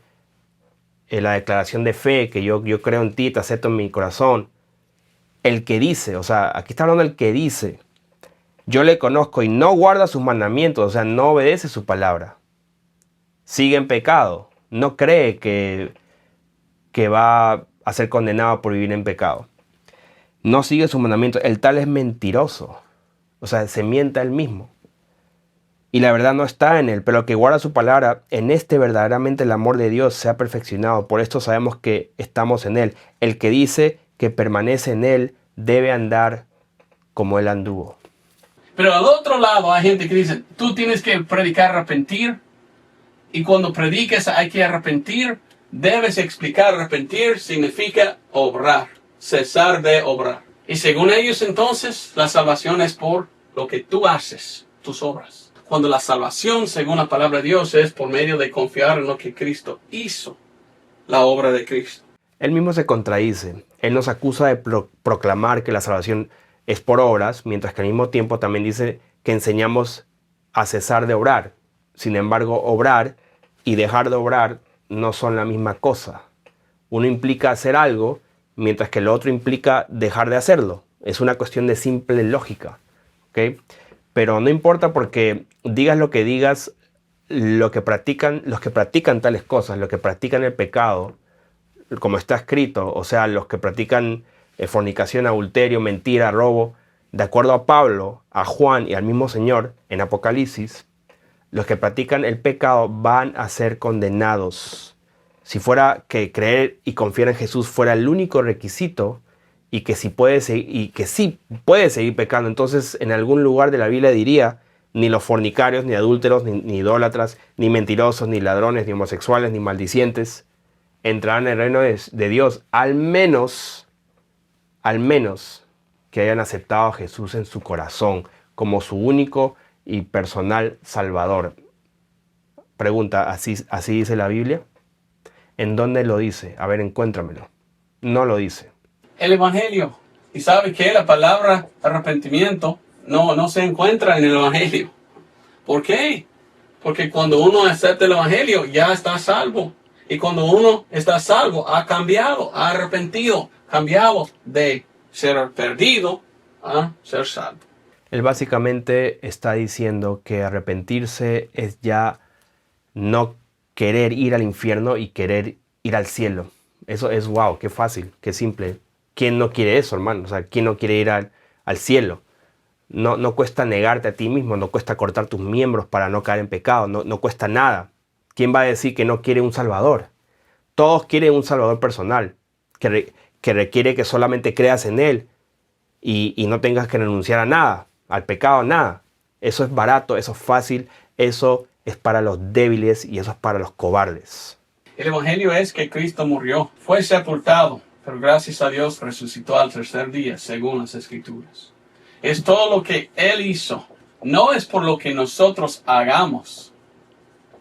la declaración de fe, que yo creo en ti, te acepto en mi corazón. El que dice, o sea, aquí está hablando el que dice, yo le conozco y no guarda sus mandamientos, o sea, no obedece su palabra. Sigue en pecado, no cree que va a ser condenado por vivir en pecado. No sigue sus mandamientos. El tal es mentiroso. O sea, se miente a él mismo. Y la verdad no está en él, pero el que guarda su palabra, en este verdaderamente el amor de Dios se ha perfeccionado. Por esto sabemos que estamos en él. El que dice que permanece en él debe andar como él anduvo. Pero al otro lado hay gente que dice, tú tienes que predicar arrepentir. Y cuando prediques hay que arrepentir. Debes explicar arrepentir significa obrar. Cesar de obrar. Y según ellos entonces, la salvación es por lo que tú haces, tus obras. Cuando la salvación, según la palabra de Dios, es por medio de confiar en lo que Cristo hizo, la obra de Cristo. Él mismo se contradice. Él nos acusa de proclamar que la salvación es por obras, mientras que al mismo tiempo también dice que enseñamos a cesar de obrar. Sin embargo, obrar y dejar de obrar no son la misma cosa. Uno implica hacer algo, mientras que el otro implica dejar de hacerlo. Es una cuestión de simple lógica, ¿ok? Pero no importa porque digas lo que digas, los que practican tales cosas, los que practican el pecado, como está escrito, o sea, los que practican fornicación, adulterio, mentira, robo, de acuerdo a Pablo, a Juan y al mismo Señor en Apocalipsis, los que practican el pecado van a ser condenados. Si fuera que creer y confiar en Jesús fuera el único requisito y que sí puede seguir pecando, entonces en algún lugar de la Biblia diría, ni los fornicarios, ni adúlteros, ni idólatras, ni mentirosos, ni ladrones, ni homosexuales, ni maldicientes entrarán en el reino de Dios, al menos que hayan aceptado a Jesús en su corazón como su único y personal Salvador. Pregunta, ¿así dice la Biblia? ¿En dónde lo dice? A ver, encuéntramelo. No lo dice. El Evangelio. Y sabe que la palabra arrepentimiento no se encuentra en el Evangelio. ¿Por qué? Porque cuando uno acepta el Evangelio ya está salvo. Y cuando uno está salvo ha cambiado, ha arrepentido, cambiado de ser perdido a ser salvo. Él básicamente está diciendo que arrepentirse es ya no querer ir al infierno y querer ir al cielo. Eso es wow, qué fácil, qué simple. ¿Quién no quiere eso, hermano? O sea, ¿quién no quiere ir al cielo? No cuesta negarte a ti mismo, no cuesta cortar tus miembros para no caer en pecado, no cuesta nada. ¿Quién va a decir que no quiere un Salvador? Todos quieren un Salvador personal, que requiere que solamente creas en Él y no tengas que renunciar a nada, al pecado, nada. Eso es barato, eso es fácil, eso es para los débiles y eso es para los cobardes. El Evangelio es que Cristo murió, fue sepultado, pero gracias a Dios resucitó al tercer día, según las Escrituras. Es todo lo que Él hizo, no es por lo que nosotros hagamos.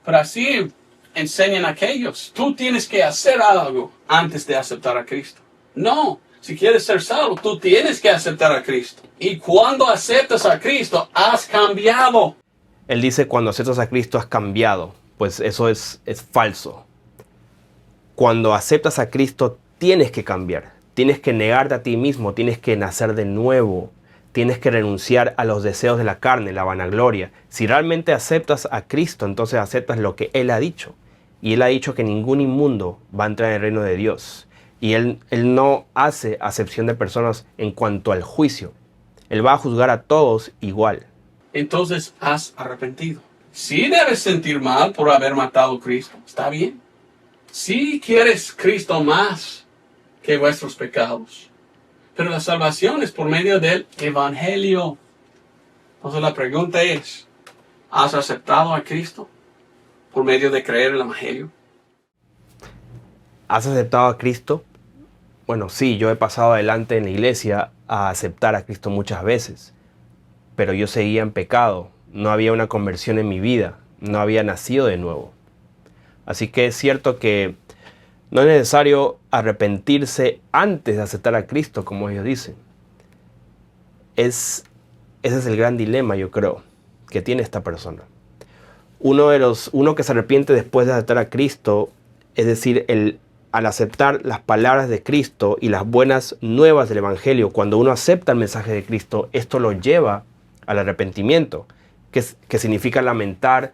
Pero así enseñan aquellos. Tú tienes que hacer algo antes de aceptar a Cristo. No, si quieres ser salvo, tú tienes que aceptar a Cristo. Y cuando aceptas a Cristo, has cambiado. Él dice, cuando aceptas a Cristo has cambiado. Pues eso es falso. Cuando aceptas a Cristo tienes que cambiar. Tienes que negarte a ti mismo, tienes que nacer de nuevo. Tienes que renunciar a los deseos de la carne, la vanagloria. Si realmente aceptas a Cristo, entonces aceptas lo que Él ha dicho. Y Él ha dicho que ningún inmundo va a entrar en el reino de Dios. Y Él no hace acepción de personas en cuanto al juicio. Él va a juzgar a todos igual. Entonces has arrepentido. Sí debes sentir mal por haber matado a Cristo. Está bien. Sí quieres Cristo más que vuestros pecados. Pero la salvación es por medio del Evangelio. Entonces la pregunta es, ¿has aceptado a Cristo por medio de creer en el Evangelio? ¿Has aceptado a Cristo? Bueno, sí, yo he pasado adelante en la iglesia a aceptar a Cristo muchas veces. Pero yo seguía en pecado. No había una conversión en mi vida. No había nacido de nuevo. Así que es cierto que no es necesario arrepentirse antes de aceptar a Cristo, como ellos dicen. Ese es el gran dilema, yo creo, que tiene esta persona. Uno que se arrepiente después de aceptar a Cristo, es decir, al aceptar las palabras de Cristo y las buenas nuevas del Evangelio, cuando uno acepta el mensaje de Cristo, esto lo lleva al arrepentimiento, que significa lamentar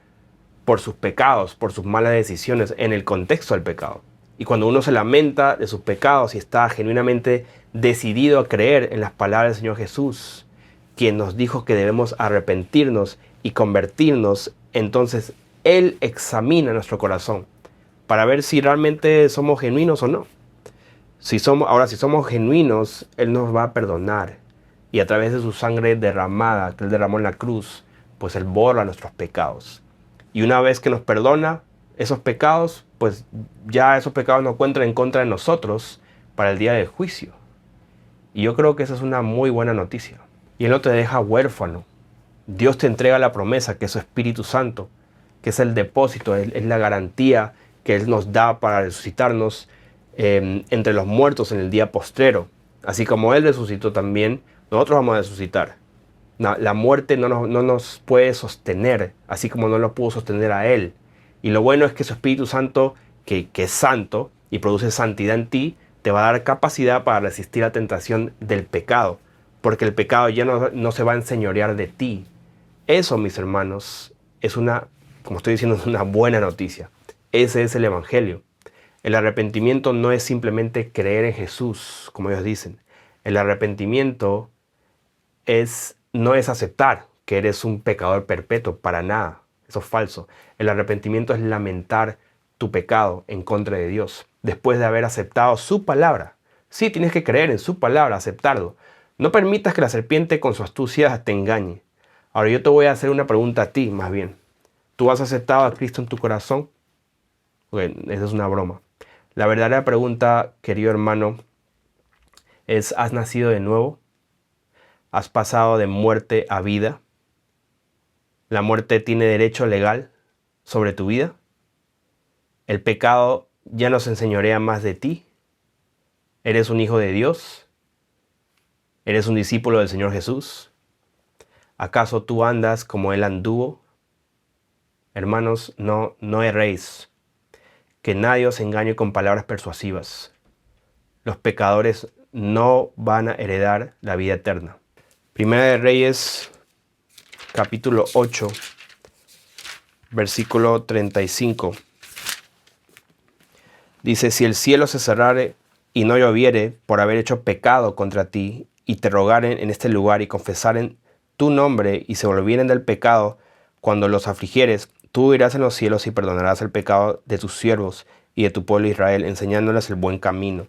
por sus pecados, por sus malas decisiones, en el contexto del pecado. Y cuando uno se lamenta de sus pecados y está genuinamente decidido a creer en las palabras del Señor Jesús, quien nos dijo que debemos arrepentirnos y convertirnos, entonces Él examina nuestro corazón para ver si realmente somos genuinos o no. Si somos genuinos, Él nos va a perdonar. Y a través de su sangre derramada, que Él derramó en la cruz, pues Él borra nuestros pecados. Y una vez que nos perdona esos pecados, pues ya esos pecados no cuentan en contra de nosotros para el día del juicio. Y yo creo que esa es una muy buena noticia. Y Él no te deja huérfano. Dios te entrega la promesa, que es su Espíritu Santo, que es el depósito, es la garantía que Él nos da para resucitarnos entre los muertos en el día postrero. Así como Él resucitó también, nosotros vamos a resucitar. La muerte no nos puede sostener, así como no lo pudo sostener a Él. Y lo bueno es que su Espíritu Santo, que es santo y produce santidad en ti, te va a dar capacidad para resistir la tentación del pecado, porque el pecado ya no se va a enseñorear de ti. Eso, mis hermanos, como estoy diciendo, es una buena noticia. Ese es el Evangelio. El arrepentimiento no es simplemente creer en Jesús, como ellos dicen. El arrepentimiento no es aceptar que eres un pecador perpetuo, para nada. Eso es falso. El arrepentimiento es lamentar tu pecado en contra de Dios, después de haber aceptado su palabra. Sí, tienes que creer en su palabra, aceptarlo. No permitas que la serpiente con su astucia te engañe. Ahora yo te voy a hacer una pregunta a ti, más bien. ¿Tú has aceptado a Cristo en tu corazón? Bueno, esa es una broma. La verdadera pregunta, querido hermano, es: ¿has nacido de nuevo? ¿Has pasado de muerte a vida? ¿La muerte tiene derecho legal sobre tu vida? ¿El pecado ya no se enseñorea más de ti? ¿Eres un hijo de Dios? ¿Eres un discípulo del Señor Jesús? ¿Acaso tú andas como Él anduvo? Hermanos, no erréis. Que nadie os engañe con palabras persuasivas. Los pecadores no van a heredar la vida eterna. Primera de Reyes, capítulo 8, versículo 35. Dice: si el cielo se cerrare y no lloviere por haber hecho pecado contra ti, y te rogaren en este lugar y confesaren tu nombre y se volvieren del pecado cuando los afligieres, tú irás en los cielos y perdonarás el pecado de tus siervos y de tu pueblo Israel, enseñándoles el buen camino.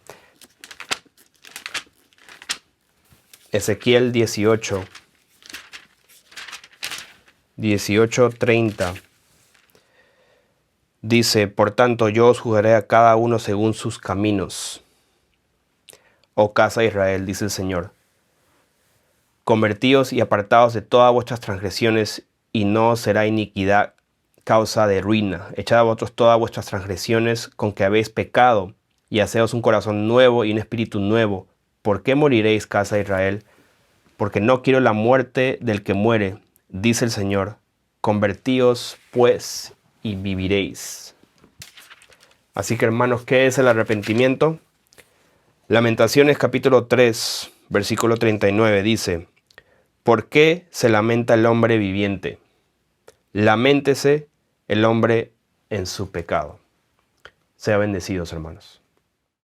Ezequiel 18:30 dice: por tanto yo os juzgaré a cada uno según sus caminos. Oh casa de Israel, dice el Señor, convertíos y apartaos de todas vuestras transgresiones, y no os será iniquidad causa de ruina. Echad a vosotros todas vuestras transgresiones con que habéis pecado, y haceos un corazón nuevo y un espíritu nuevo. ¿Por qué moriréis, casa de Israel? Porque no quiero la muerte del que muere, dice el Señor. Convertíos, pues, y viviréis. Así que, hermanos, ¿qué es el arrepentimiento? Lamentaciones capítulo 3, versículo 39 dice: ¿por qué se lamenta el hombre viviente? Laméntese el hombre en su pecado. Sea bendecidos, hermanos.